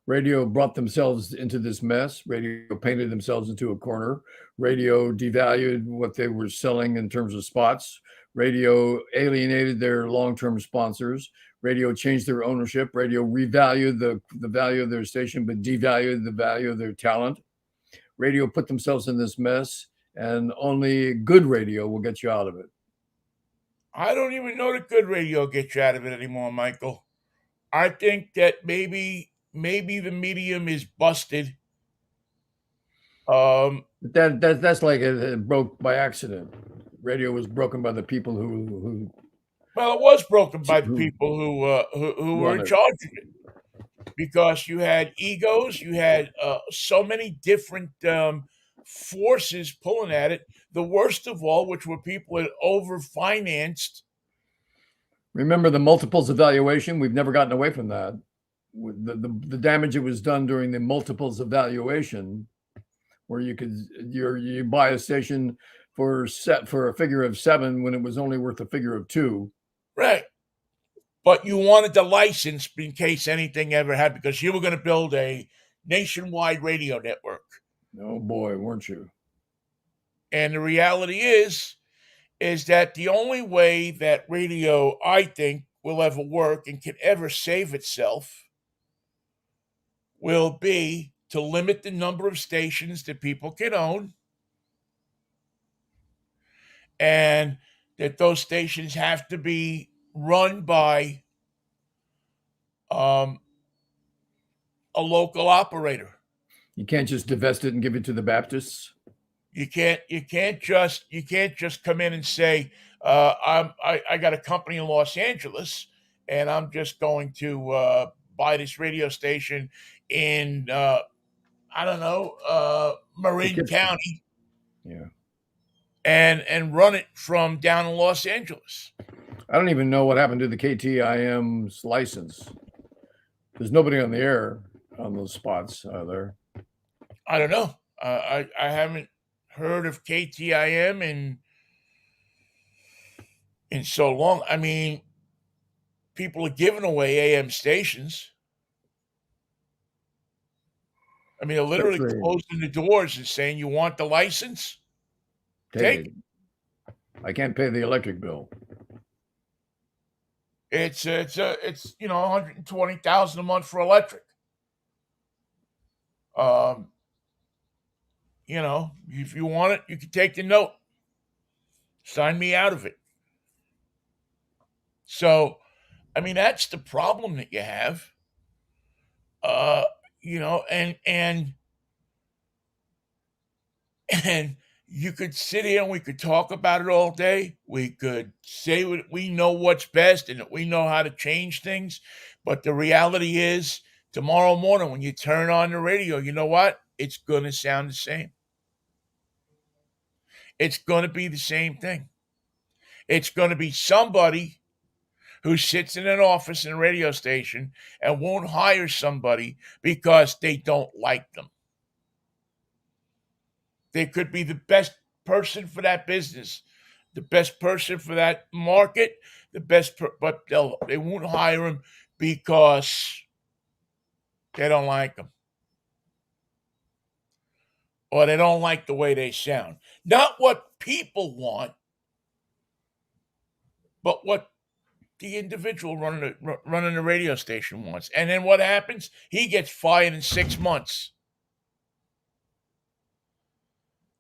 Radio brought themselves into this mess. Radio painted themselves into a corner. Radio devalued what they were selling in terms of spots. Radio alienated their long-term sponsors. Radio changed their ownership. Radio revalued the value of their station, but devalued the value of their talent. Radio put themselves in this mess, and only good radio will get you out of it.
I don't even know that good radio gets you out of it anymore, Michael. I think that maybe the medium is busted.
That's like it broke by accident. Radio was broken by the people who
Well, it was broken by the people who were
run
in
it.
charge of it, because you had egos, you had so many different forces pulling at it. The worst of all, which were people that overfinanced.
Remember the multiples evaluation? We've never gotten away from that. The damage that was done during the multiples evaluation, where you buy a station for a figure of 7 when it was only worth a figure of 2.
Right. But you wanted the license in case anything ever happened, because you were going to build a nationwide radio network.
Oh boy, weren't you?
And the reality is that the only way that radio, I think, will ever work and can ever save itself will be to limit the number of stations that people can own, and that those stations have to be run by a local operator.
You can't just divest it and give it to the Baptists.
You can't just come in and say, I got a company in Los Angeles and I'm just going to buy this radio station in I don't know, Marin County.
Yeah.
And run it from down in Los Angeles.
I don't even know what happened to the KTIM's license. There's nobody on the air on those spots, are there?
I don't know. I haven't heard of KTIM in so long. I mean, people are giving away AM stations. I mean, they're literally closing the doors and saying, "You want the license? Take it."
I can't pay the electric bill.
It's $120,000 a month for electric. If you want it, you can take the note. Sign me out of it. So, I mean, that's the problem that you have. And you could sit here and we could talk about it all day. We could say we know what's best and that we know how to change things. But the reality is Tomorrow morning, when you turn on the radio, you know what? It's going to sound the same. It's going to be the same thing. It's going to be somebody who sits in an office in a radio station and won't hire somebody because they don't like them. They could be the best person for that business, the best person for that market, but they won't hire them because they don't like them or they don't like the way they sound. Not what people want, but what the individual running the radio station wants. And then what happens? He gets fired in 6 months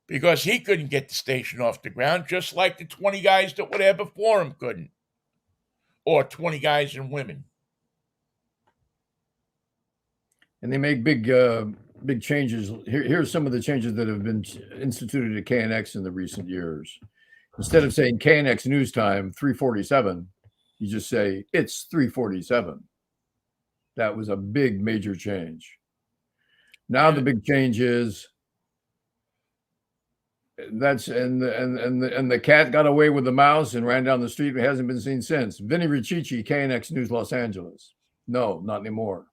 because he couldn't get the station off the ground, just like the 20 guys that were there before him couldn't, or 20 guys and women.
And they make big changes. Here's some of the changes that have been instituted at KNX in the recent years. Instead of saying KNX News Time 347, you just say it's 347. That was a big major change. Now the big change is the cat got away with the mouse and ran down the street and hasn't been seen since. Vinnie Riccici, KNX News Los Angeles. No, not anymore.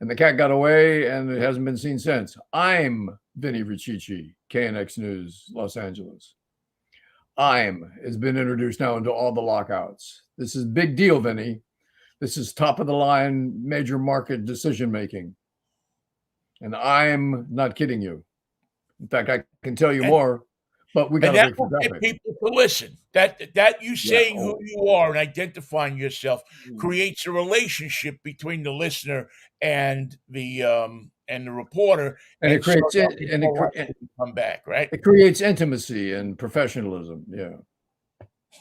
And the cat got away and it hasn't been seen since. I'm Vinnie Riccici, KNX News Los Angeles. I'm has been introduced now into all the lockouts. This is big deal, Vinnie. This is top of the line, major market decision making. And I'm not kidding you. In fact, I can tell you more, but we got to break for traffic.
People to listen. That you saying who you are and identifying yourself creates a relationship between the listener and the reporter,
and it creates
come back, right?
It creates intimacy and professionalism. Yeah,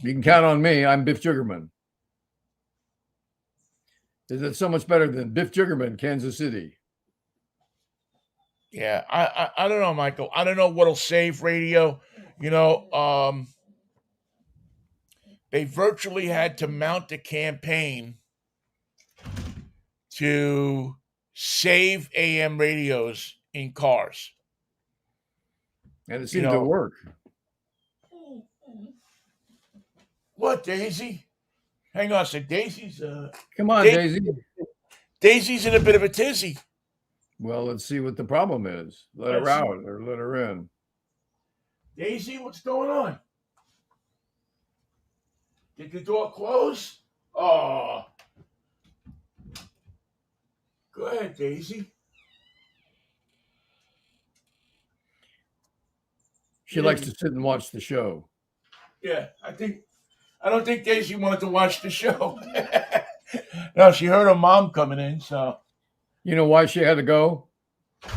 you can count on me. I'm Biff Jiggerman. Is it so much better than Biff Jiggerman, Kansas City?
Yeah, I don't know, Michael. I don't know what'll save radio. You know, they virtually had to mount a campaign to save AM radios in cars.
And it seemed to work.
What, Daisy? Hang on a second. Daisy's
come on, Daisy.
Daisy's in a bit of a tizzy.
Well, let's see what the problem is. Let her out or let her in.
Daisy, what's going on? Did the door close? Oh. Go ahead, Daisy.
She likes to sit and watch the show.
Yeah, I don't think Daisy wanted to watch the show. No, she heard her mom coming in, so.
You know why she had to go?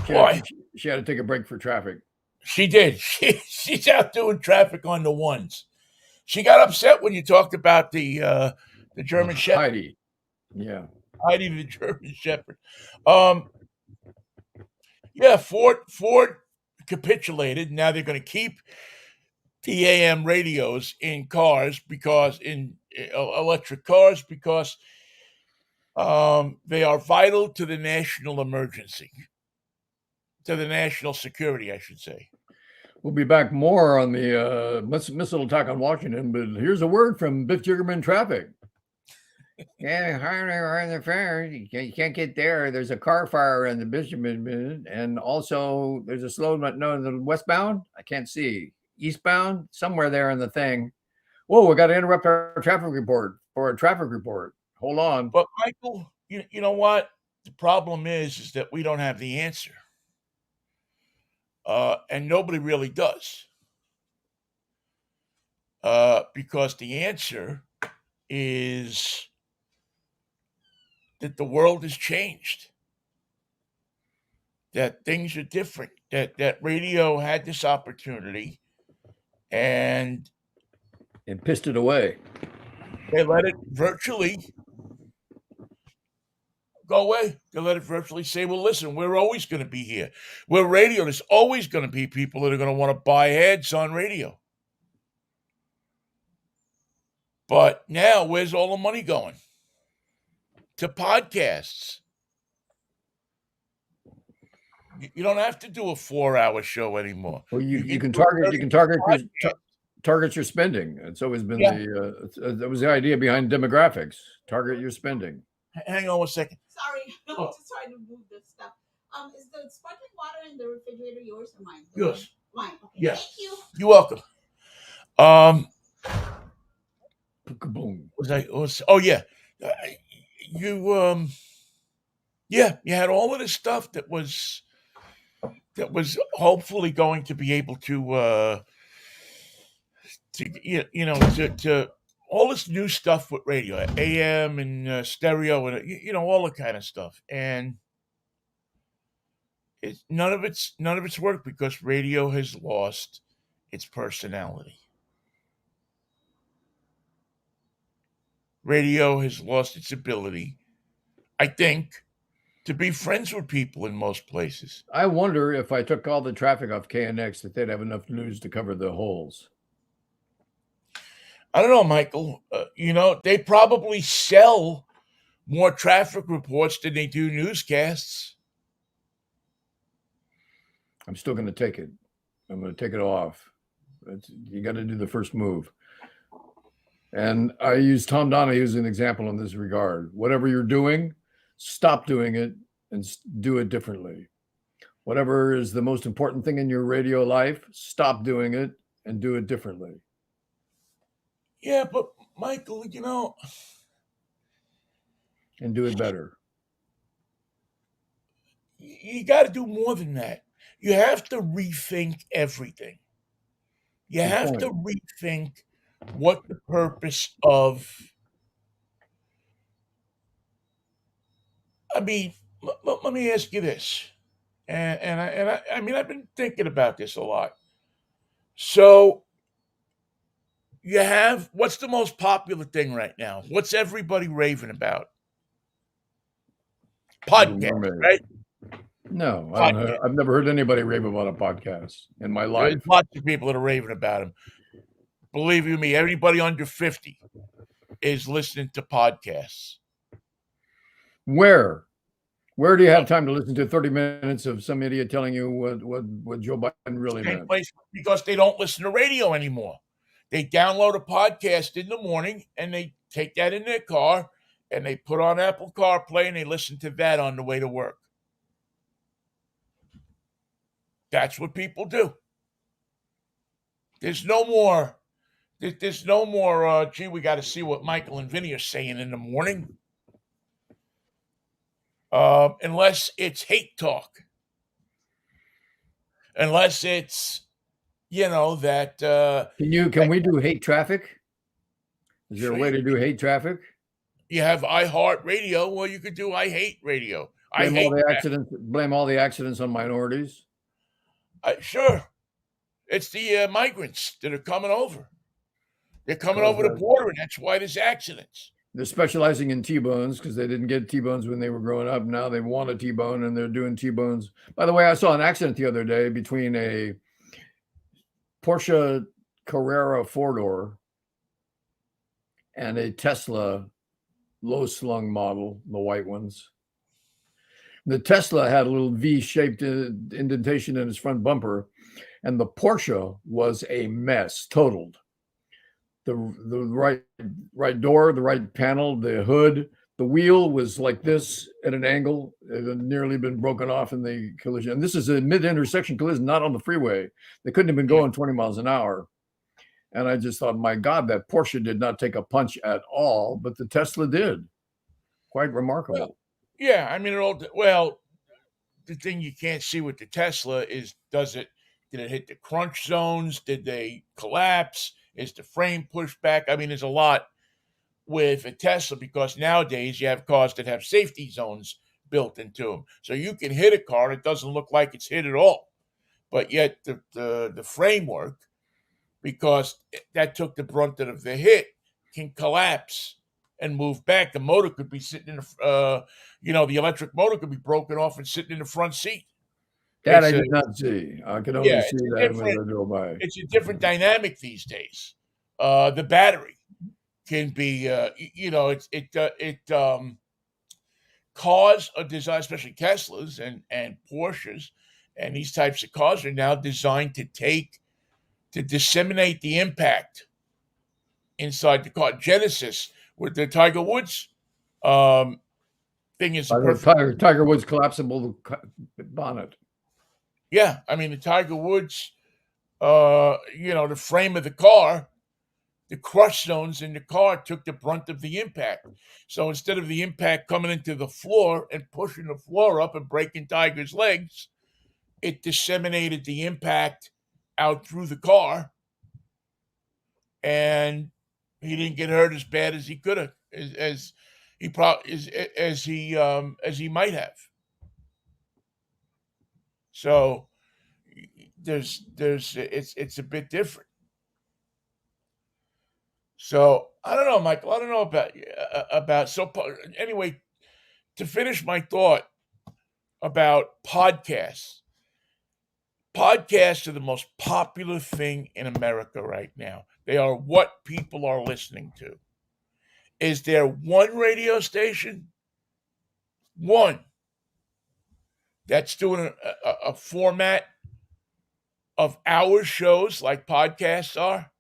Why?
She had to take a break for traffic.
She did. She's out doing traffic on the ones. She got upset when you talked about the German Shepherd.
Heidi. Yeah.
Heidi, the German Shepherd. Yeah, Ford capitulated. Now they're going to keep the AM radios in cars in electric cars because they are vital to the national emergency, to the national security, I should say.
We'll be back more on the missile attack on Washington, but here's a word from Biff Jiggerman Traffic. Yeah, in the fair. You can't get there. There's a car fire in the Bishopman, and also there's a slow. No, the westbound. I can't see. Eastbound, somewhere there in the thing. Whoa, we got to interrupt our traffic report for a traffic report. Hold on.
But Michael, you know what? The problem is that we don't have the answer, and nobody really does, because the answer is that the world has changed, that things are different, that radio had this opportunity and
pissed it away.
They let it virtually go away. They let it virtually say, well, listen, we're always going to be here. We're radio. There's always going to be people that are going to want to buy ads on radio. But now, where's all the money going? To podcasts. You don't have to do a 4-hour show anymore.
Well,
You
you
can
can
do a
target
30-minute
your
podcast.
target your spending. It's always been
Yeah.
that was the idea behind demographics. Target your spending.
Hang on one second.
Sorry, I'm
Oh.
just trying to move this stuff. Is the sparkling water in the refrigerator yours or mine?
Yours.
Mine. Okay.
Yes.
Thank you.
You're welcome.
Boom.
Yeah. You you had all of this stuff that was hopefully going to be able to to all this new stuff with radio, AM and stereo, and all the kind of stuff, and none of it's worked because radio has lost its personality. Radio has lost its ability, I think, to be friends with people in most places.
I wonder if I took all the traffic off KNX that they'd have enough news to cover the holes.
I don't know, Michael. They probably sell more traffic reports than they do newscasts.
I'm still going to take it. I'm going to take it off. You got to do the first move. And I use Tom Donahue as an example in this regard. Whatever you're doing, stop doing it and do it differently. Whatever is the most important thing in your radio life, stop doing it and do it differently.
Yeah, but Michael,
and do it better.
You got to do more than that. You have to rethink everything. You have to rethink what the purpose of. I mean, let me ask you this, and I mean, I've been thinking about this a lot. So, what's the most popular thing right now? What's everybody raving about? Podcast, right?
No, I've never heard anybody rave about a podcast in my life.
There's lots of people that are raving about them. Believe you me, everybody under 50 is listening to podcasts.
Where do you have time to listen to 30 minutes of some idiot telling you what Joe Biden really meant?
Because they don't listen to radio anymore. They download a podcast in the morning and they take that in their car and they put on Apple CarPlay and they listen to that on the way to work. That's what people do. There's no more, gee, we got to see what Michael and Vinnie are saying in the morning. Unless it's hate talk. Unless it's, that.
Can we do hate traffic? Is there a way to do hate traffic?
You have iHeartRadio. Well, you could do I hate radio.
Blame all the accidents on minorities.
Sure. It's the migrants that are coming over. They're coming over the border, and that's why there's accidents.
They're specializing in T-bones because they didn't get T-bones when they were growing up. Now they want a T-bone, and they're doing T-bones. By the way, I saw an accident the other day between a Porsche Carrera four-door and a Tesla low-slung model, the white ones. The Tesla had a little V-shaped indentation in its front bumper, and the Porsche was a mess, totaled. The right door, the right panel, the hood, the wheel was like this at an angle. It had nearly been broken off in the collision. And this is a mid-intersection collision, not on the freeway. They couldn't have been going 20 miles an hour. And I just thought, my God, that Porsche did not take a punch at all, but the Tesla did. Quite remarkable.
Well, yeah, I mean, the thing you can't see with the Tesla is, did it hit the crunch zones? Did they collapse? Is the frame pushed back? I mean, there's a lot with a Tesla because nowadays you have cars that have safety zones built into them. So you can hit a car and it doesn't look like it's hit at all. But yet the framework, because that took the brunt of the hit, can collapse and move back. The motor could be sitting in the electric motor could be broken off and sitting in the front seat.
That I did not see. I could only see that when I drove by.
It's a different dynamic these days. The battery can be, cause a design, especially Teslas and Porsches, And these types of cars are now designed to disseminate the impact inside the car. Genesis with the Tiger Woods thing is a perfect.
Tiger Woods collapsible bonnet.
Yeah, I mean the Tiger Woods, the frame of the car, the crush zones in the car took the brunt of the impact. So instead of the impact coming into the floor and pushing the floor up and breaking Tiger's legs, it disseminated the impact out through the car, and he didn't get hurt as bad as he could have, as he probably as he might have. So it's a bit different. So I don't know, Michael. I don't know about so anyway. To finish my thought about podcasts. Podcasts are the most popular thing in America right now. They are what people are listening to. Is there one radio station? One that's doing a format of hour shows like podcasts are?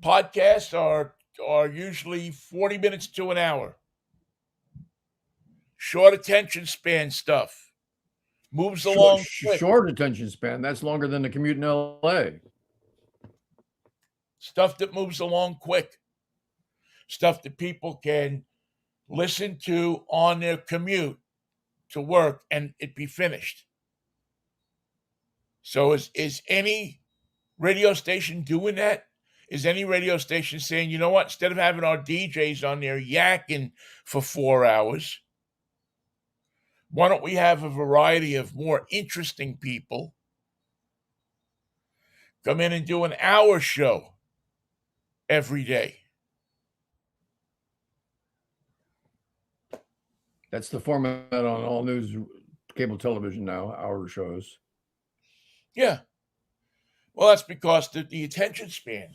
Podcasts are usually 40 minutes to an hour. Short attention span stuff. Moves along quick.
Short attention span. That's longer than the commute in LA.
Stuff that moves along quick. Stuff that people can listen to on their commute to work and it be finished. So is any radio station doing that? Is any radio station saying, you know what, instead of having our DJs on there yakking for 4 hours, why don't we have a variety of more interesting people come in and do an hour show every day?
That's the format on all news cable television now, hour shows.
Yeah. Well, that's because the attention span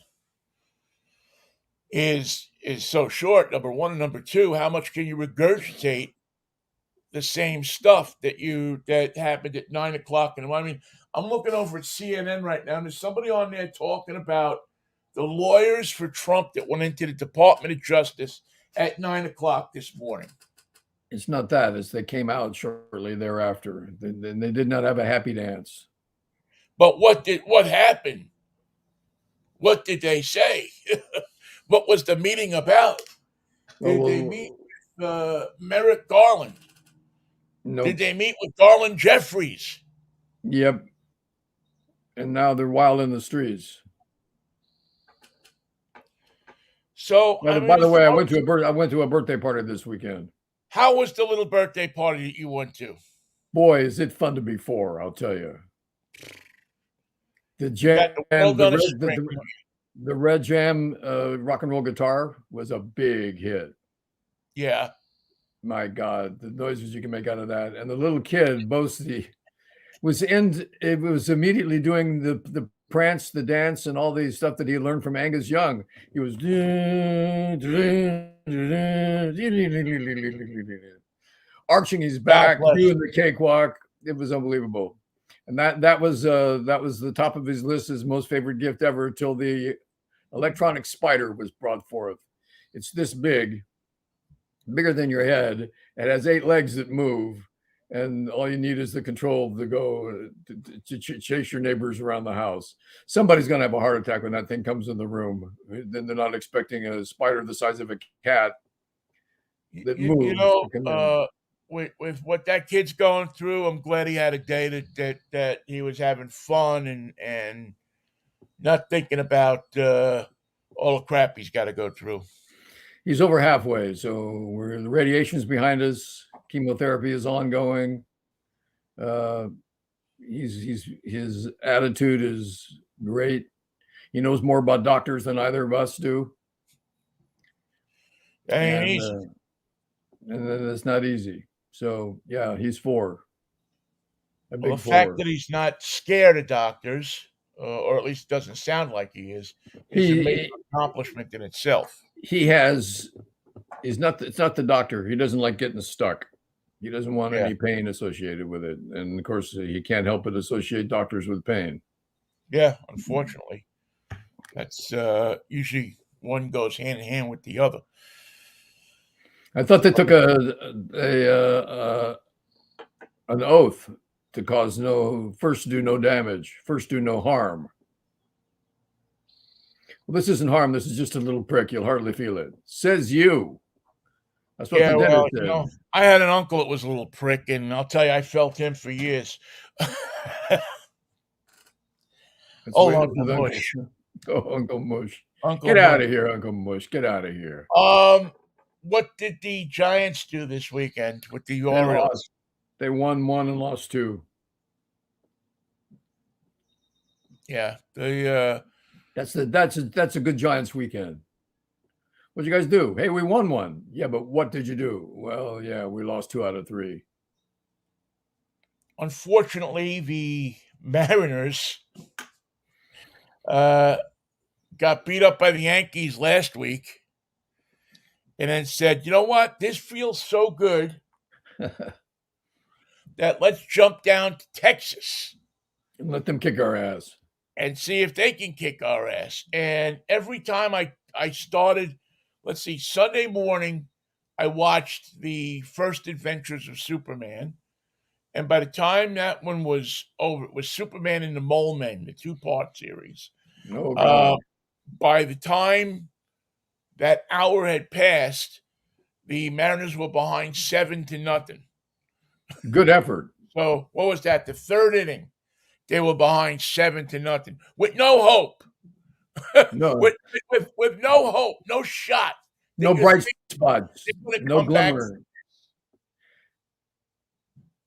is so short, number one. And number two, how much can you regurgitate the same stuff that happened at 9 o'clock in the morning? I mean, I'm looking over at CNN right now, and there's somebody on there talking about the lawyers for Trump that went into the Department of Justice at 9 o'clock this morning.
It's not that. It's they came out shortly thereafter. They did not have a happy dance.
But what happened? What did they say? What was the meeting about? Did they meet with Merrick Garland?
Nope.
Did they meet with Garland Jeffries?
Yep. And now they're wild in the streets.
So,
by the way, I went to a birthday party this weekend.
How was the little birthday party that you went to?
Boy, is it fun to be four, I'll tell you. The Red Jam rock and roll guitar was a big hit.
Yeah.
My God, the noises you can make out of that. And the little kid, Boasty, was immediately doing the prance, the dance, and all the stuff that he learned from Angus Young. He was arching his back, doing the cakewalk. It was unbelievable. And that was the top of his list, his most favorite gift ever, till the electronic spider was brought forth. It's this big, bigger than your head. It has 8 legs that move, and all you need is the control to go to chase your neighbors around the house. Somebody's going to have a heart attack when that thing comes in the room. Then they're not expecting a spider the size of a cat that moves.
With what that kid's going through, I'm glad he had a day that he was having fun and not thinking about all the crap he's got to go through.
He's over halfway, so the radiation's behind us. Chemotherapy is ongoing. His attitude is great. He knows more about doctors than either of us do.
And
it's not easy. So yeah, he's 4.
The fact that he's not scared of doctors, or at least doesn't sound like he is a major accomplishment in itself.
It's not the doctor. He doesn't like getting stuck. He doesn't want
Yeah.
any pain associated with it. And of course, he can't help but associate doctors with pain.
Yeah, unfortunately. That's usually one goes hand in hand with the other.
I thought they took an oath to cause first do no damage, first do no harm. Well, this isn't harm. This is just a little prick. You'll hardly feel it. Says you. That's what
Yeah,
the
well,
dentist said.
I had an uncle that was a little prick, and I'll tell you, I felt him for years.
That's
Oh,
the way it is
Uncle
with
Mush.
Oh, Uncle Mush.
Uncle
Get out
Mush.
of here, Uncle Mush. Get out of here.
What did the Giants do this weekend with the
They
Orioles?
lost. They won one and lost two.
Yeah,
That's a good Giants weekend. What'd you guys do? Hey, we won one. Yeah, but what did you do? Well, yeah, we lost 2 out of 3.
unfortunately, the Mariners got beat up by the Yankees last week, and then said, "You know what? This feels so good that let's jump down to Texas
And let them kick our ass.
and see if they can kick our ass." And every time I started, let's see, Sunday morning, I watched the first Adventures of Superman. And by the time that one was over, it was Superman and the Mole Men, the 2-part series.
Oh, God.
By the time that hour had passed, the Mariners were behind 7-0.
Good effort.
So what was that? The third inning, they were behind 7-0 with no hope.
No,
with no hope, no shot.
no bright spots,
They're gonna
no
come back.
glimmer,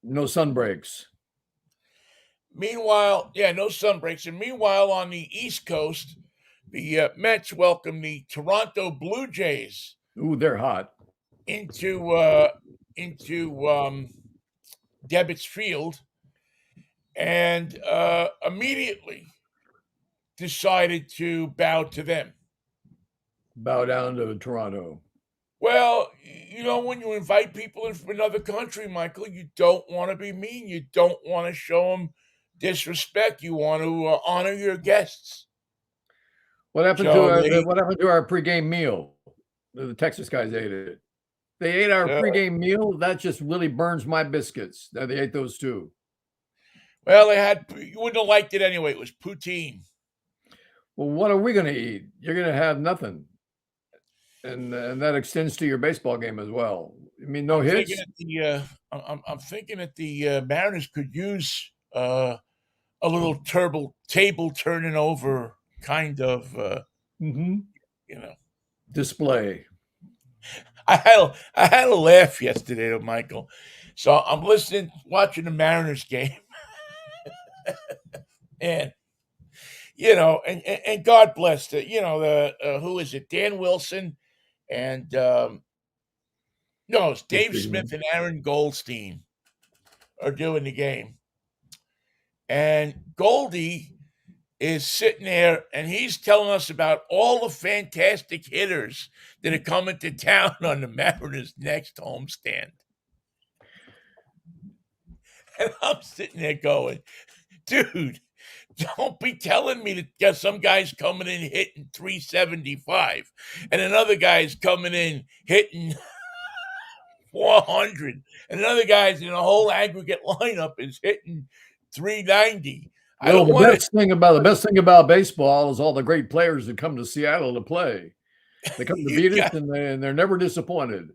no sun breaks.
Meanwhile, no sun breaks. And meanwhile, on the East Coast, the Mets welcome the Toronto Blue Jays
Ooh, they're hot.
into Debbit's Field, and immediately decided to bow to them.
Bow down to Toronto.
Well, when you invite people in from another country, Michael, you don't want to be mean. You don't want to show them disrespect. You want to honor your guests.
What happened
So
to our pregame meal? The Texas guys ate it. They ate our pregame meal. That just really burns my biscuits. That they ate those too.
Well, you wouldn't have liked it anyway. It was poutine.
Well, what are we going to eat? You're going to have nothing, and that extends to your baseball game as well. I mean, no hits.
I'm thinking that the Mariners could use a little table turning over kind of
display.
I had a laugh yesterday to Michael. So I'm watching the Mariners game. And and God bless the who is it? Dan Wilson and no, it's Dave Smith and Aaron Goldstein are doing the game. And Goldie is sitting there and he's telling us about all the fantastic hitters that are coming to town on the Mariners' next homestand. And I'm sitting there going, dude, don't be telling me that some guy's coming in hitting 375 and another guy's coming in hitting 400 and another guy's in a whole aggregate lineup is hitting 390.
Well, the best thing about baseball is all the great players that come to Seattle to play. They come to beat us, and they're never disappointed.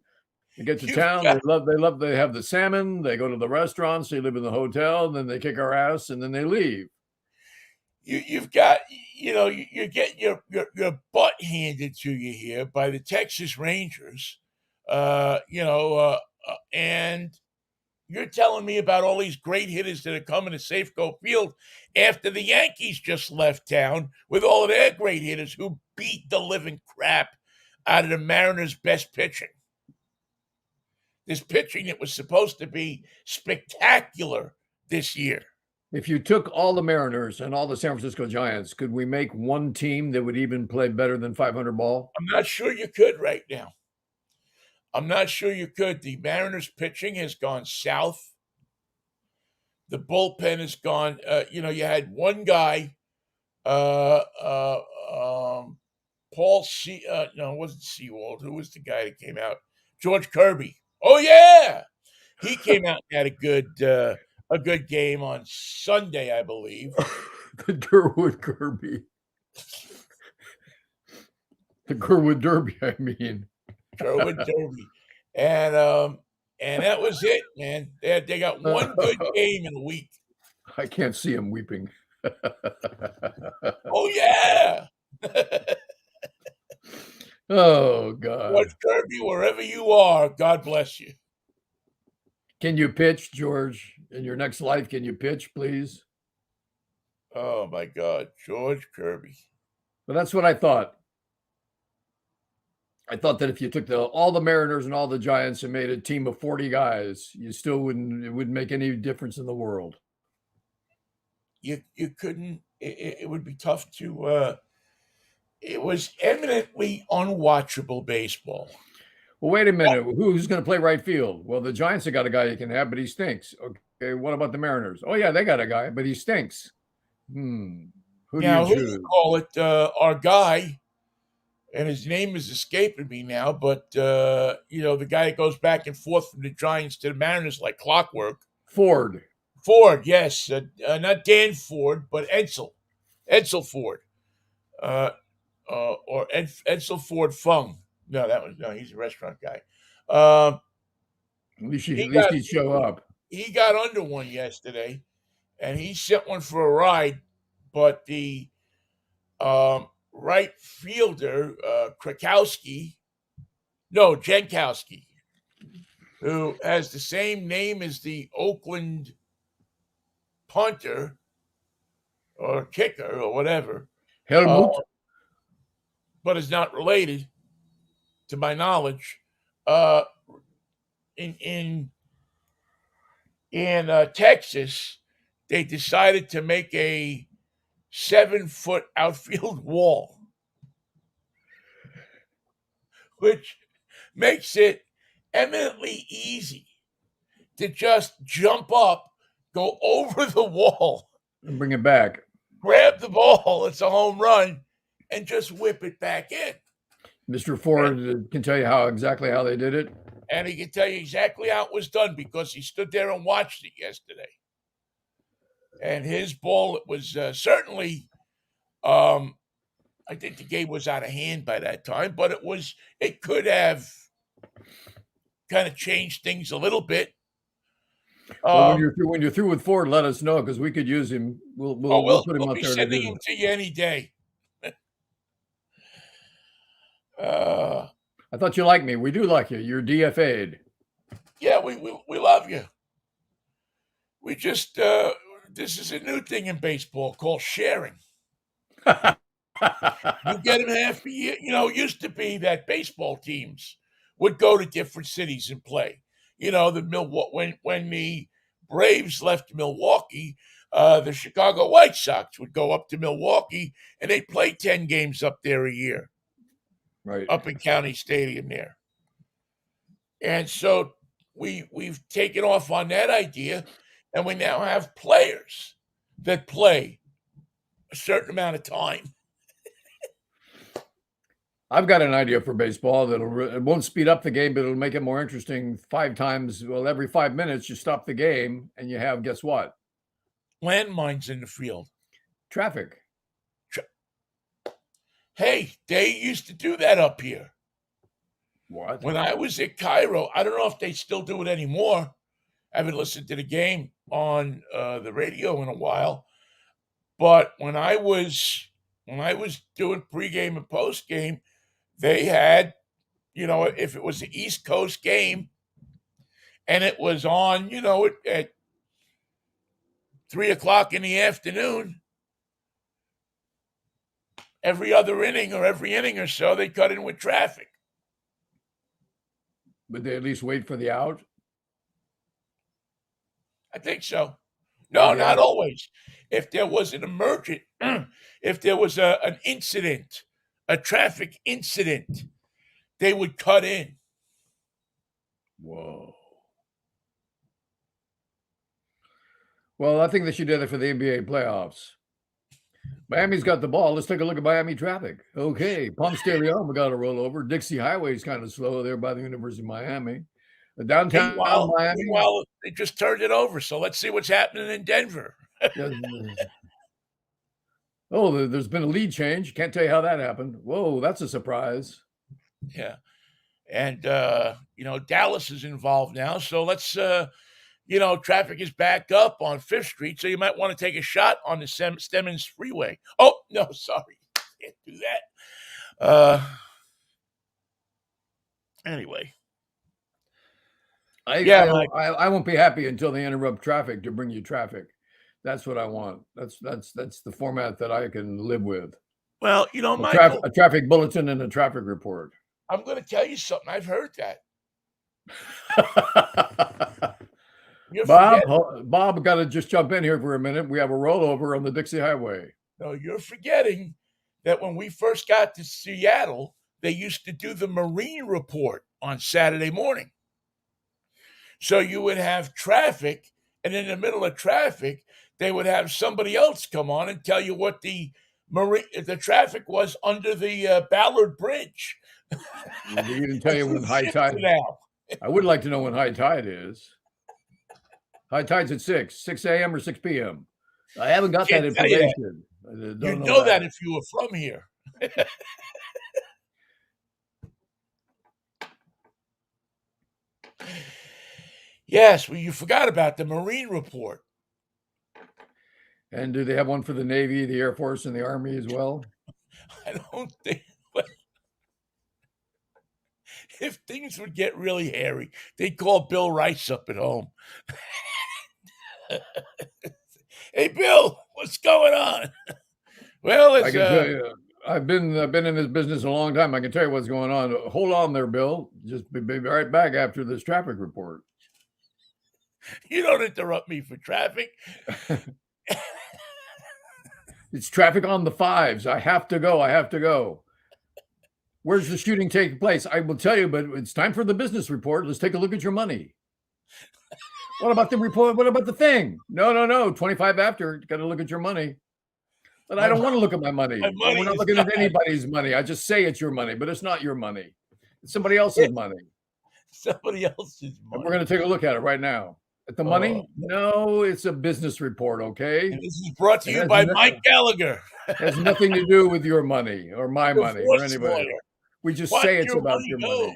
They get to town. They have the salmon. They go to the restaurants. They live in the hotel. And then they kick our ass, and then they leave.
You've got, you're getting your butt handed to you here by the Texas Rangers, and you're telling me about all these great hitters that are coming to Safeco Field after the Yankees just left town with all of their great hitters who beat the living crap out of the Mariners' best pitching. This pitching that was supposed to be spectacular this year.
If you took all the Mariners and all the San Francisco Giants, could we make one team that would even play better than 500 ball?
I'm not sure you could right now. I'm not sure you could. The Mariners pitching has gone south. The bullpen has gone. You had one guy, uh, uh, um, Paul C. No, it wasn't Seawald. Who was the guy that came out? George Kirby. Oh yeah, he came out and had a good game on Sunday, I believe.
The Durwood Kirby. The Gerwood Derby, I mean.
Sherwood Derby, and that was it, man. They got one good game in a week.
I can't see him weeping.
Oh yeah,
Oh, God.
George Kirby, wherever you are, God bless you.
Can you pitch, George? In your next life, can you pitch, please?
Oh my God, George Kirby.
But that's what I thought. I thought that if you took all the Mariners and all the Giants and made a team of 40 guys, it wouldn't make any difference in the world.
You couldn't. It would be tough to. It was eminently unwatchable baseball.
Well, wait a minute. Who's going to play right field? Well, the Giants have got a guy you can have, but he stinks. Okay, what about the Mariners? Oh, yeah, they got a guy, but he stinks. Who do
Now,
you
who
choose?
you call it? Our guy, and his name is escaping me now, but the guy that goes back and forth from the Giants to the Mariners like clockwork.
Ford.
Ford, yes, not Dan Ford, but Edsel Ford, or Edsel Ford Fung. No, he's a restaurant guy.
At least he'd show up.
He got under one yesterday, and he sent one for a ride, but the right fielder, Jankowski, who has the same name as the Oakland punter or kicker or whatever,
Helmut.
but is not related, to my knowledge. In Texas, they decided to make a 7-foot outfield wall, which makes it eminently easy to just jump up, go over the wall,
and bring it back.
Grab the ball, it's a home run, and just whip it back in.
Mr. Ford can tell you exactly how they did it.
And he can tell you exactly how it was done because he stood there and watched it yesterday. And his ball, it was certainly, I think the game was out of hand by that time, but it could have kind of changed things a little bit.
Well, when you're through with Ford, let us know because we could use him. We'll put him out
be
there.
Sending him to you any day.
I thought you liked me. We do like you. You're DFA'd.
Yeah, we love you. We just this is a new thing in baseball called sharing. You get him half a year. It used to be that baseball teams would go to different cities and play. When the Braves left Milwaukee, the Chicago White Sox would go up to Milwaukee and they'd play 10 games up there a year.
Right.
Up in County Stadium there. And so we've taken off on that idea, and we now have players that play a certain amount of time.
I've got an idea for baseball it won't speed up the game, but it'll make it more interesting 5 times. Well, every 5 minutes you stop the game and you have, guess what?
Landmines in the field.
Traffic.
Hey, they used to do that up here.
What?
When I was at Cairo, I don't know if they still do it anymore. I haven't listened to the game on the radio in a while. But when I was doing pregame and postgame, they had, if it was the East Coast game and it was on, at 3:00 in the afternoon, every other inning or every inning or so, they cut in with traffic.
Would they at least wait for the out?
I think so. No, not always. If there was an emergent, if there was an incident, a traffic incident, they would cut in.
Whoa. Well, I think they should do that for the NBA playoffs. Miami's got the ball. Let's take a look at Miami traffic. Okay, Ponce de Leon, we got to roll over. Dixie Highway is kind of slow there by the University of Miami. Downtown Miami.
Meanwhile, they just turned it over. So let's see what's happening in Denver.
Oh, there's been a lead change. Can't tell you how that happened. Whoa, that's a surprise.
Yeah. And, Dallas is involved now. So let's, traffic is backed up on 5th Street. So you might want to take a shot on the Stemmons Freeway. Oh, no, sorry. Can't do that. Anyway.
I won't be happy until they interrupt traffic to bring you traffic. That's what I want. That's the format that I can live with.
Well, Michael,
a traffic bulletin and a traffic report.
I'm going to tell you something. I've heard that.
Bob, got to just jump in here for a minute. We have a rollover on the Dixie Highway.
No, you're forgetting that when we first got to Seattle, they used to do the Marine report on Saturday morning. So you would have traffic, and in the middle of traffic, they would have somebody else come on and tell you what the traffic was under the Ballard Bridge.
They even tell you when high tide. I would like to know when high tide is. High tide's at 6 a.m. or 6 p.m. I haven't got that information.
You know that if you were from here. Yes, well, you forgot about the Marine report.
And do they have one for the Navy, the Air Force, and the Army as well?
I don't think. If things would get really hairy, they'd call Bill Rice up at home. Hey, Bill, what's going on? Well,
I can tell you, I've been in this business a long time. I can tell you what's going on. Hold on there, Bill. Just be right back after this traffic report.
You don't interrupt me for traffic.
It's traffic on the 5s. I have to go. Where's the shooting taking place? I will tell you, but it's time for the business report. Let's take a look at your money. What about the report? What about the thing? No. 25 after. Got to look at your money. But I don't want to look at my money. We're not looking at anybody's money. I just say it's your money, but it's not your money. It's somebody else's money.
Somebody else's money.
And we're going to take a look at it right now. At the money? No, it's a business report, okay?
And this is brought to you by Mike Gallagher.
It has nothing to do with your money or my money or anybody. We just say it's about your money.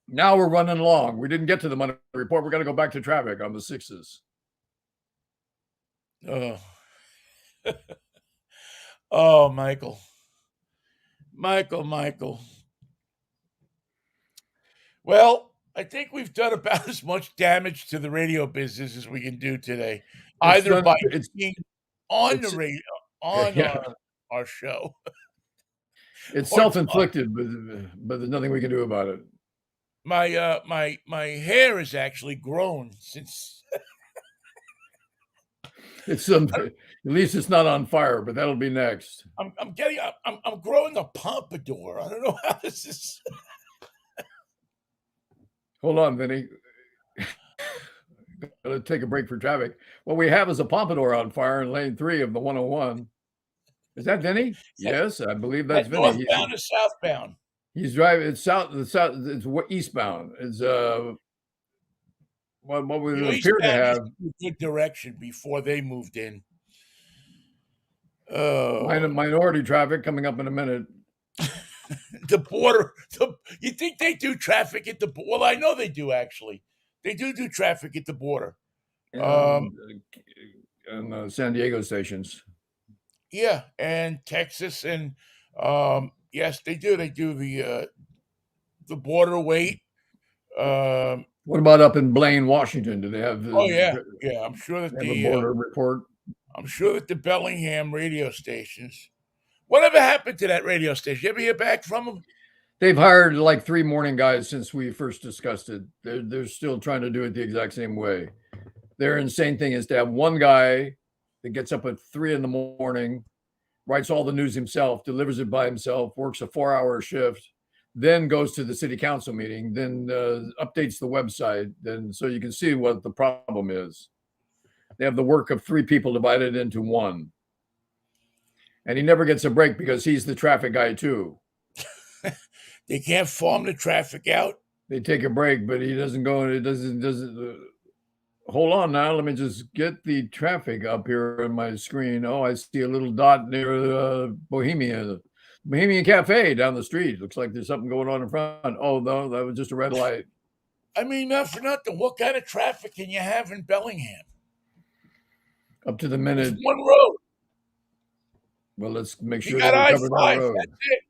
Now we're running along. We didn't get to the money report. We're going to go back to traffic on the 6s.
Oh. Oh, Michael. Well, I think we've done about as much damage to the radio business as we can do today, either by being on the radio, on our show.
It's self-inflicted, but there's nothing we can do about it.
My hair has actually grown since.
It's at least it's not on fire, but that'll be next.
I'm growing a pompadour. I don't know how this is.
Hold on, Vinnie. Gotta take a break for traffic. What we have is a pompadour on fire in lane 3 of the 101. Is that Vinnie? Yes, I believe that's Vinnie.
Northbound or southbound?
He's driving. It's south. It's eastbound. It's what we appear to have
good direction before they moved in.
Minority traffic coming up in a minute.
The border. You think they do traffic at the border? Well, I know they do actually. They do traffic at the border.
And San Diego stations.
Yeah, and Texas, and yes, they do. They do the border wait.
What about up in Blaine, Washington? Do they have?
Yeah. I'm sure that
the border report.
I'm sure that the Bellingham radio stations. Whatever happened to that radio station? You ever hear back from them?
They've hired like 3 morning guys since we first discussed it. They're still trying to do it the exact same way. Their insane thing is to have one guy that gets up at 3 a.m, writes all the news himself, delivers it by himself, works a 4-hour shift, then goes to the city council meeting, then updates the website, then so you can see what the problem is. They have the work of 3 people divided into one. And he never gets a break because he's the traffic guy too.
They can't farm the traffic out.
They take a break, but he doesn't go and it doesn't hold on now. Let me just get the traffic up here on my screen. Oh, I see a little dot near Bohemian Cafe down the street. Looks like there's something going on in front. Oh, no, that was just a red light.
I mean, not for nothing. What kind of traffic can you have in Bellingham?
Up to the minute.
It's one road.
Well, let's make
You
sure
got
that we cover that
I-5.
road.
That's it.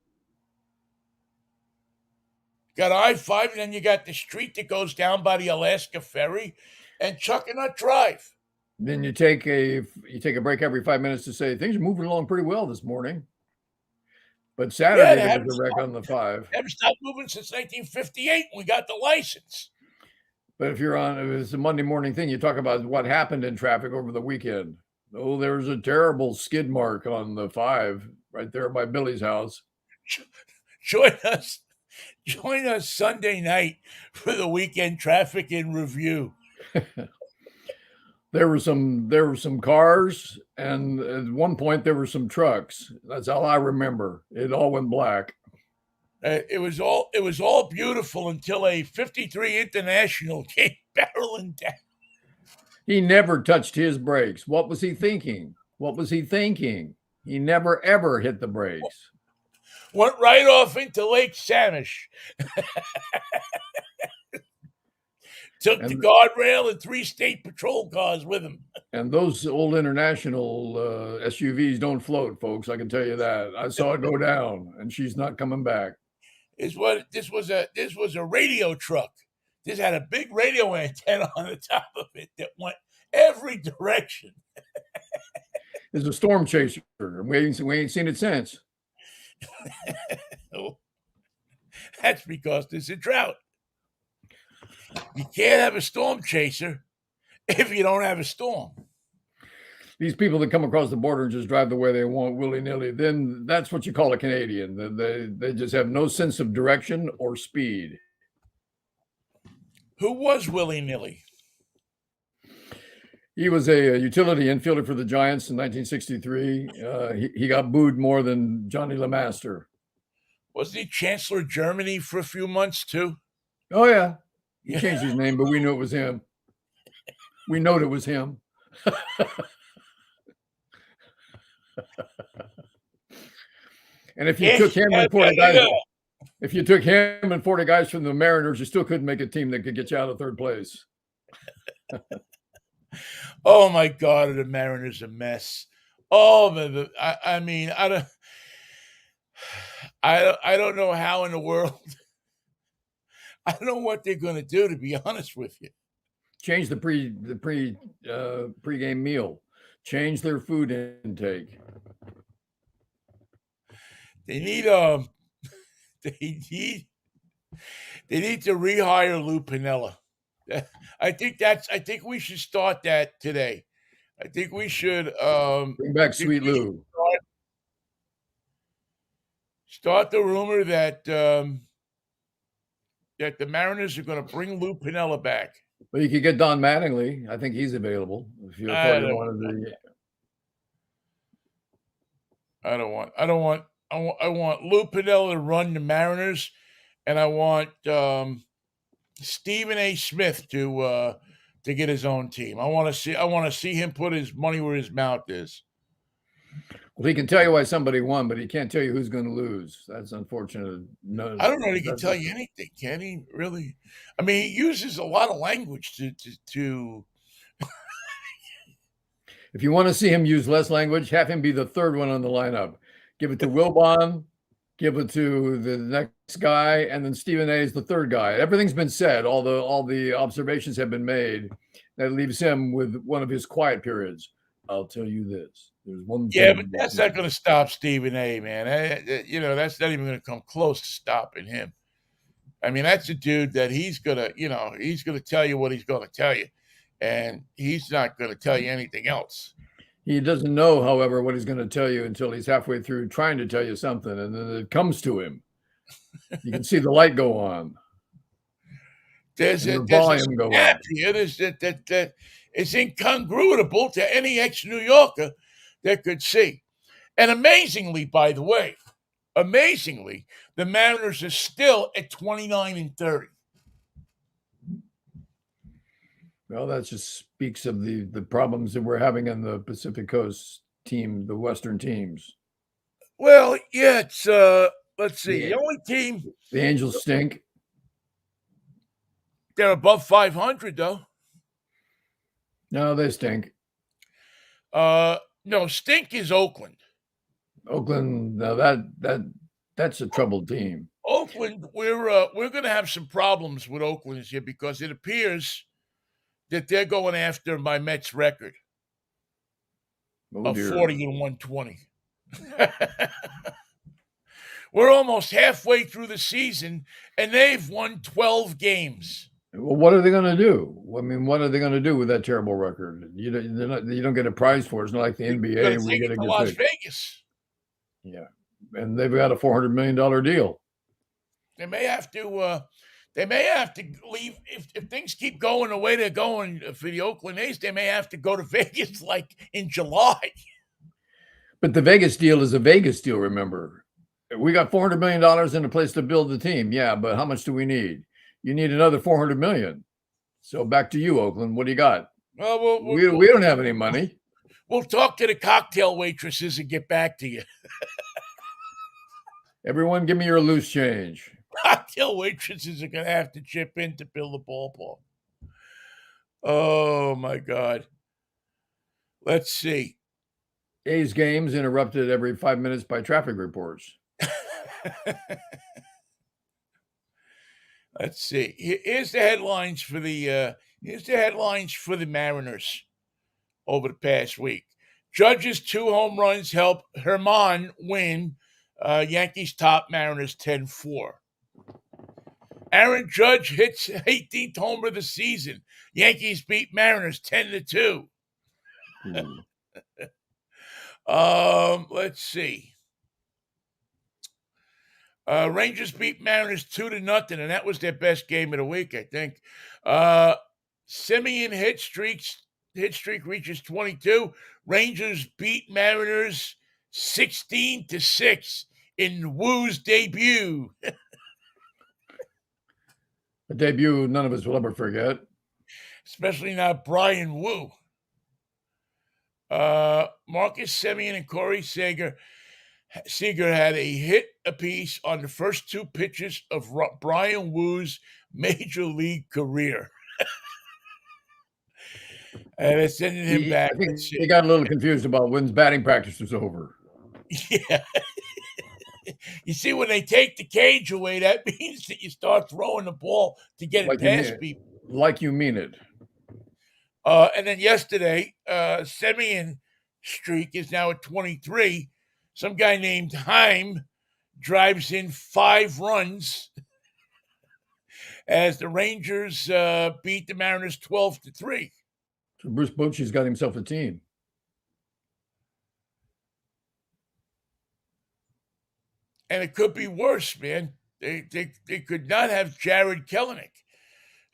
You got I-5, and then you got the street that goes down by the Alaska Ferry and Chuckanut Drive.
Then you take a break every 5 minutes to say things are moving along pretty well this morning. But Saturday there was a wreck on the 5.
Haven't stopped moving since 1958 when we got the license.
But if it's a Monday morning thing, you talk about what happened in traffic over the weekend. Oh, there was a terrible skid mark on the 5 right there by Billy's house.
Join us Sunday night for the weekend traffic in review.
There were some cars, and at one point there were some trucks. That's all I remember. It all went black.
It was all beautiful until a 53 International came barreling down.
He never touched his brakes. What was he thinking? He never ever hit the brakes.
Went right off into Lake Samish. Took the guardrail and 3 state patrol cars with him.
And those old International SUVs don't float, folks. I can tell you that. I saw it go down, and she's not coming back.
This was a radio truck. This had a big radio antenna on the top of it that went every direction.
It's a storm chaser. We ain't seen it since.
That's because there's a drought. You can't have a storm chaser if you don't have a storm.
These people that come across the border and just drive the way they want willy-nilly, then that's what you call a Canadian. They just have no sense of direction or speed.
Who was willy-nilly?
He was a utility infielder for the Giants in 1963. He got booed more than Johnny LeMaster.
Wasn't he Chancellor of Germany for a few months too?
Oh, yeah. He changed his name, but we knew it was him. We know it was him. And if you took him and 40 guys, from the Mariners, you still couldn't make a team that could get you out of third place.
Oh my God, are the Mariners a mess? Oh, I mean, I don't know how in the world. I don't know what they're going to do, to be honest with you.
Change the pregame meal. Change their food intake.
They need they need to rehire Lou Piniella. I think we should start that today. I think we should
bring back Sweet Lou.
Start the rumor that that the Mariners are going to bring Lou Piniella back.
Well, you could get Don Mattingly. I think he's available. If you're
I don't want I want Lou Piniella to run the Mariners, and I want Stephen A. Smith to get his own team. I want to see him put his money where his mouth is.
Well, he can tell you why somebody won, but he can't tell you who's going to lose. That's unfortunate. No,
I don't know. He can tell you anything, can he? Really? I mean, he uses a lot of language to.
If you want to see him use less language, have him be the third one on the lineup. Give it to Wilbon, give it to the next guy, and then Stephen A. is the third guy. Everything's been said. All the observations have been made. That leaves him with one of his quiet periods. I'll tell you this. There's one thing.
Yeah, but that's not going to stop Stephen A., man. That's not even going to come close to stopping him. I mean, that's a dude that he's going to tell you what he's going to tell you, and he's not going to tell you anything else.
He doesn't know, however, what he's going to tell you until he's halfway through trying to tell you something, and then it comes to him. You can see the light go on
There's
and
a
the
there's a
volume go
snap
up.
here. That is incongruable to any ex-New Yorker that could see. And amazingly, by the way, the Mariners are still at 29-30.
Well, that just speaks of the problems that we're having in the Pacific Coast team, the Western teams.
Well, yeah, it's let's see.
Yeah.
The only team
The Angels stink.
they're above 500 though.
No, they stink.
No, stink is Oakland.
Oakland, now that's a troubled team.
Oakland, we're going to have some problems with Oakland this year because it appears that they're going after my Mets record
Oh
of
dear.
40-120. We're almost halfway through the season, and they've won 12 games.
Well, what are they going to do? I mean, what are they going to do with that terrible record? You don't get a prize for it. It's not like the
They're
NBA
going to
where
take
you
it
get a
to
good
Las
pick.
Vegas.
Yeah, and they've got a $400 million deal.
They may have to. They may have to leave if things keep going the way they're going for the Oakland A's. They may have to go to Vegas like in July.
But the Vegas deal is a Vegas deal. Remember, we got $400 million in a place to build the team. Yeah, but how much do we need? You need another $400 million. So back to you, Oakland. What do you got?
Well,
We don't have any money.
We'll talk to the cocktail waitresses and get back to you.
Everyone, give me your loose change.
Cocktail waitresses are going to have to chip in to build the ballpark. Oh, my God. Let's see.
A's games interrupted every 5 minutes by traffic reports.
Let's see. Here's the headlines for the Mariners over the past week. Judge's 2 home runs help Herman win. Yankees top Mariners 10-4. Aaron Judge hits 18th homer of the season. Yankees beat Mariners 10-2. Let's see. Rangers beat Mariners 2-0, and that was their best game of the week, I think. Simeon hit streak reaches 22. Rangers beat Mariners 16-6 in Woo's debut.
A debut none of us will ever forget.
Especially not Brian Woo. Marcus Simeon and Corey Seager had a hit apiece on the first 2 pitches of Brian Woo's major league career. And it's sending him back.
I think he got a little confused about when batting practice was over.
Yeah. You see, when they take the cage away, that means that you start throwing the ball to get it past people.
Like you mean it.
And then yesterday, Simeon streak is now at 23. Some guy named Heim drives in 5 runs as the Rangers beat the Mariners 12-3.
So Bruce Bochy's got himself a team.
And it could be worse, man. They could not have Jared Kelenic,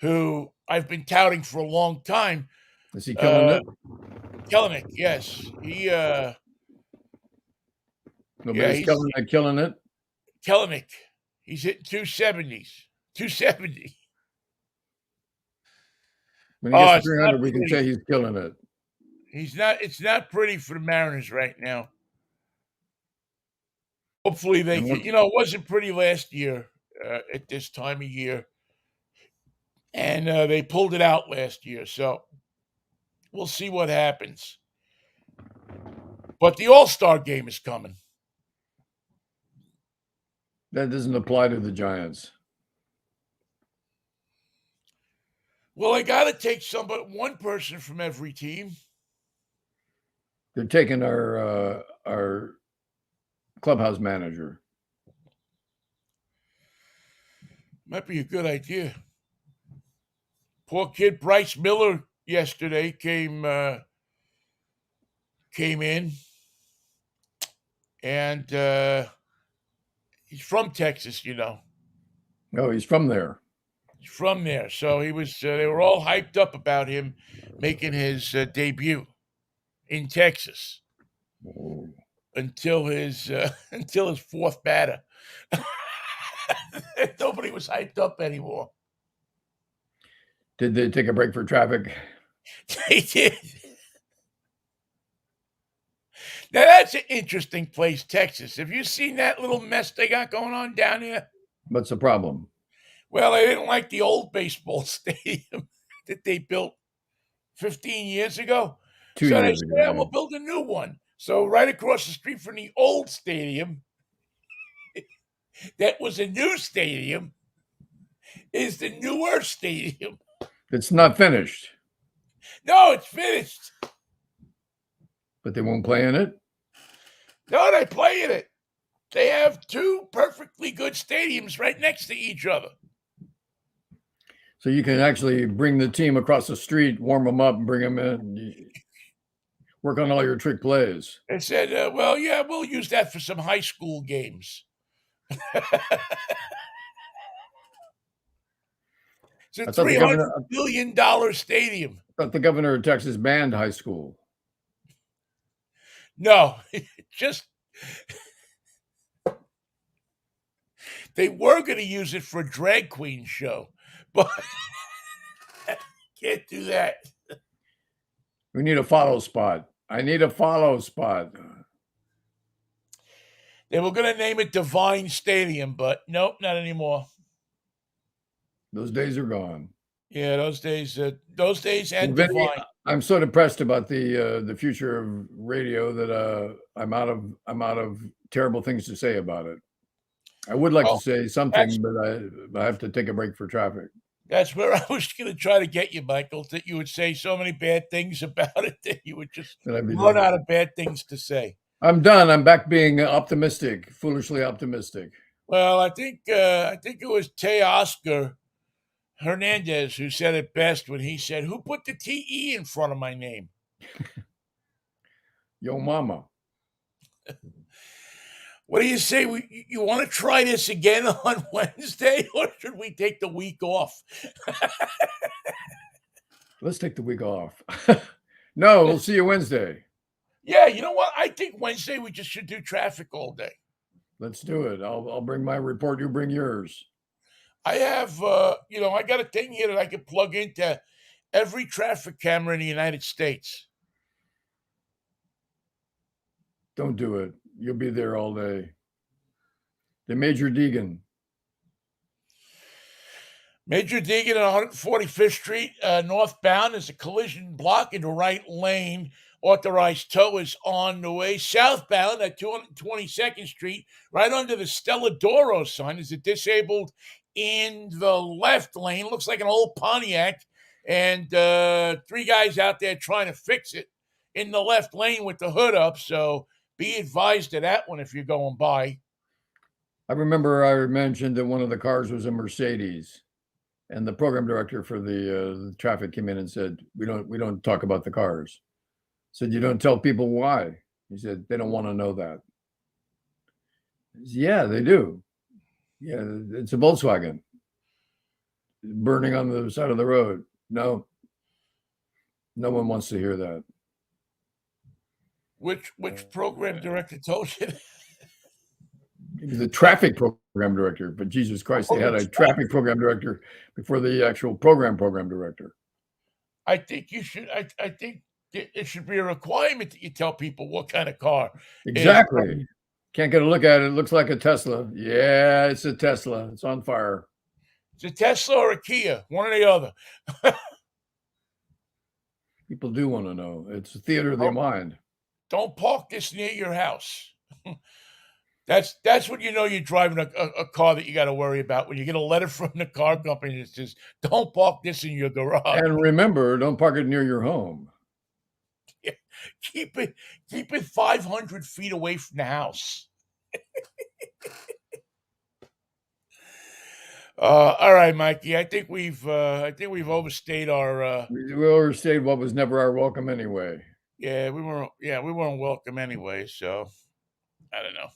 who I've been touting for a long time.
Is he killing it?
Kelenic, yes.
Nobody's killing it.
Kelenic. He's hitting 270s. 270.
When he gets to 300, we can say he's killing it.
It's not pretty for the Mariners right now. Hopefully they can. It wasn't pretty last year at this time of year. And they pulled it out last year. So we'll see what happens. But the All-Star game is coming.
That doesn't apply to the Giants.
Well, they got to take one person from every team.
They're taking our clubhouse manager.
Might be a good idea. Poor kid Bryce Miller yesterday came in, and He's from Texas, you know.
Oh, he's from there.
He's from there, so he was. They were all hyped up about him making his debut in Texas
Oh.
until his until his fourth batter. Nobody was hyped up anymore.
Did they take a break for traffic?
They did. Now that's an interesting place, Texas. Have you seen that little mess they got going on down here?
What's the problem?
Well, they didn't like the old baseball stadium that they built 15 years ago.
2
So they
years
said,
ago.
yeah,
Yeah.
we'll build a new one. So right across the street from the old stadium, that was a new stadium, is the newer stadium.
It's not finished,
No, it's finished.
but they won't play in it.
No, they play in it. They have two perfectly good stadiums right next to each other.
So you can actually bring the team across the street, warm them up, and bring them in. Work on all your trick plays.
They said, well, yeah, we'll use that for some high school games. It's a $300 billion stadium.
I thought the governor of Texas banned high school.
No, just they were going to use it for a drag queen show, but can't do that.
We need a follow spot. I need a follow spot.
They were going to name it Divine Stadium, but nope, not anymore.
Those days are gone.
Yeah, those days and
Vinnie,
Divine.
I'm so depressed about the future of radio that I'm out of terrible things to say about it. I would like to say something, but I have to take a break for traffic.
That's where I was going to try to get you, Michael, that you would say so many bad things about it that you would just run out of bad things to say.
I'm done. I'm back being optimistic, foolishly optimistic.
Well, I think it was Teoscar Hernandez who said it best when he said, "Who put the TE in front of my name?"
Yo mama.
What do you say? You want to try this again on Wednesday, or should we take the week off?
Let's take the week off. No, we'll see you Wednesday.
Yeah, you know what? I think Wednesday we just should do traffic all day.
Let's do it. I'll bring my report. You bring yours.
I have, I got a thing here that I can plug into every traffic camera in the United States.
Don't do it. You'll be there all day. The Major Deegan.
Major Deegan on 145th Street, northbound. Is a collision block in the right lane. Authorized tow is on the way. Southbound at 222nd Street, right under the Stella Doro sign, is a disabled in the left lane. Looks like an old Pontiac. And 3 guys out there trying to fix it in the left lane with the hood up. So be advised of that one if you're going by.
I remember I mentioned that one of the cars was a Mercedes, and the program director for the traffic came in and said, "We don't talk about the cars." I said, "You don't tell people why?" He said, "They don't want to know that." I said, "Yeah, they do. Yeah, it's a Volkswagen burning on the side of the road." No one wants to hear that.
Which program director told you that?
He was the traffic program director, but Jesus Christ, they had a traffic program director before the actual program director.
I think you should. I think it should be a requirement that you tell people what kind of car.
Exactly. Can't get a look at it. It looks like a Tesla. Yeah, it's a Tesla. It's on fire.
It's a Tesla or a Kia, one or the other.
People do want to know. It's a theater of their mind.
Don't park this near your house. That's when you know you're driving a car that you got to worry about. When you get a letter from the car company that says, "Don't park this in your garage."
And remember, don't park it near your home.
Yeah. Keep it 500 feet away from the house. All right, Mikey. I think we've overstayed our.
We overstayed what was never our welcome anyway.
Yeah, we weren't welcome anyway. So I don't know.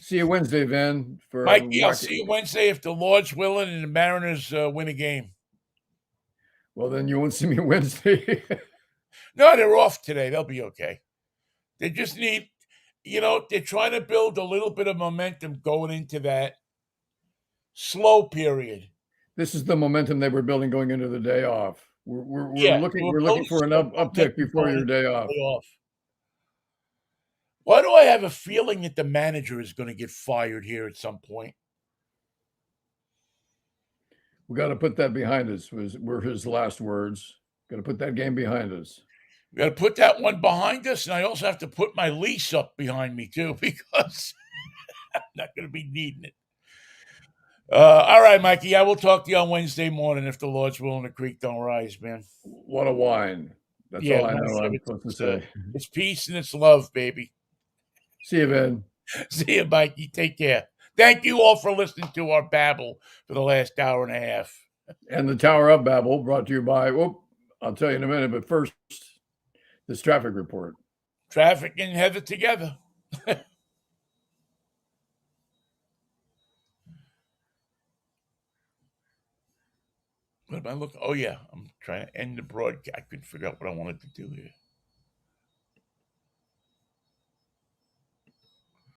See you Wednesday, Vin, for
Mikey, I'll see you Wednesday if the Lord's willing and the Mariners win a game.
Well, then you won't see me Wednesday.
No, they're off today. They'll be okay. They just need, they're trying to build a little bit of momentum going into that slow period.
This is the momentum they were building going into the day off. We're
Yeah,
looking for an uptick before your day off.
Why do I have a feeling that the manager is going to get fired here at some point?
We got to put that behind us. Were his last words. Got to put that game behind us.
We got to put that one behind us, and I also have to put my lease up behind me too, because I'm not going to be needing it. All right, Mikey, I will talk to you on Wednesday morning if the Lord's willing. The creek don't rise, man.
What a wine. That's all I know I'm supposed to say.
It's peace and it's love, baby.
See you, Ben.
See you, Mikey. Take care. Thank you all for listening to our babble for the last hour and a half.
And the Tower Up Babble brought to you by, I'll tell you in a minute, but first, this traffic report.
Traffic and Heather together. What am I looking? Oh, yeah. I'm trying to end the broadcast. I couldn't figure out what I wanted to do here.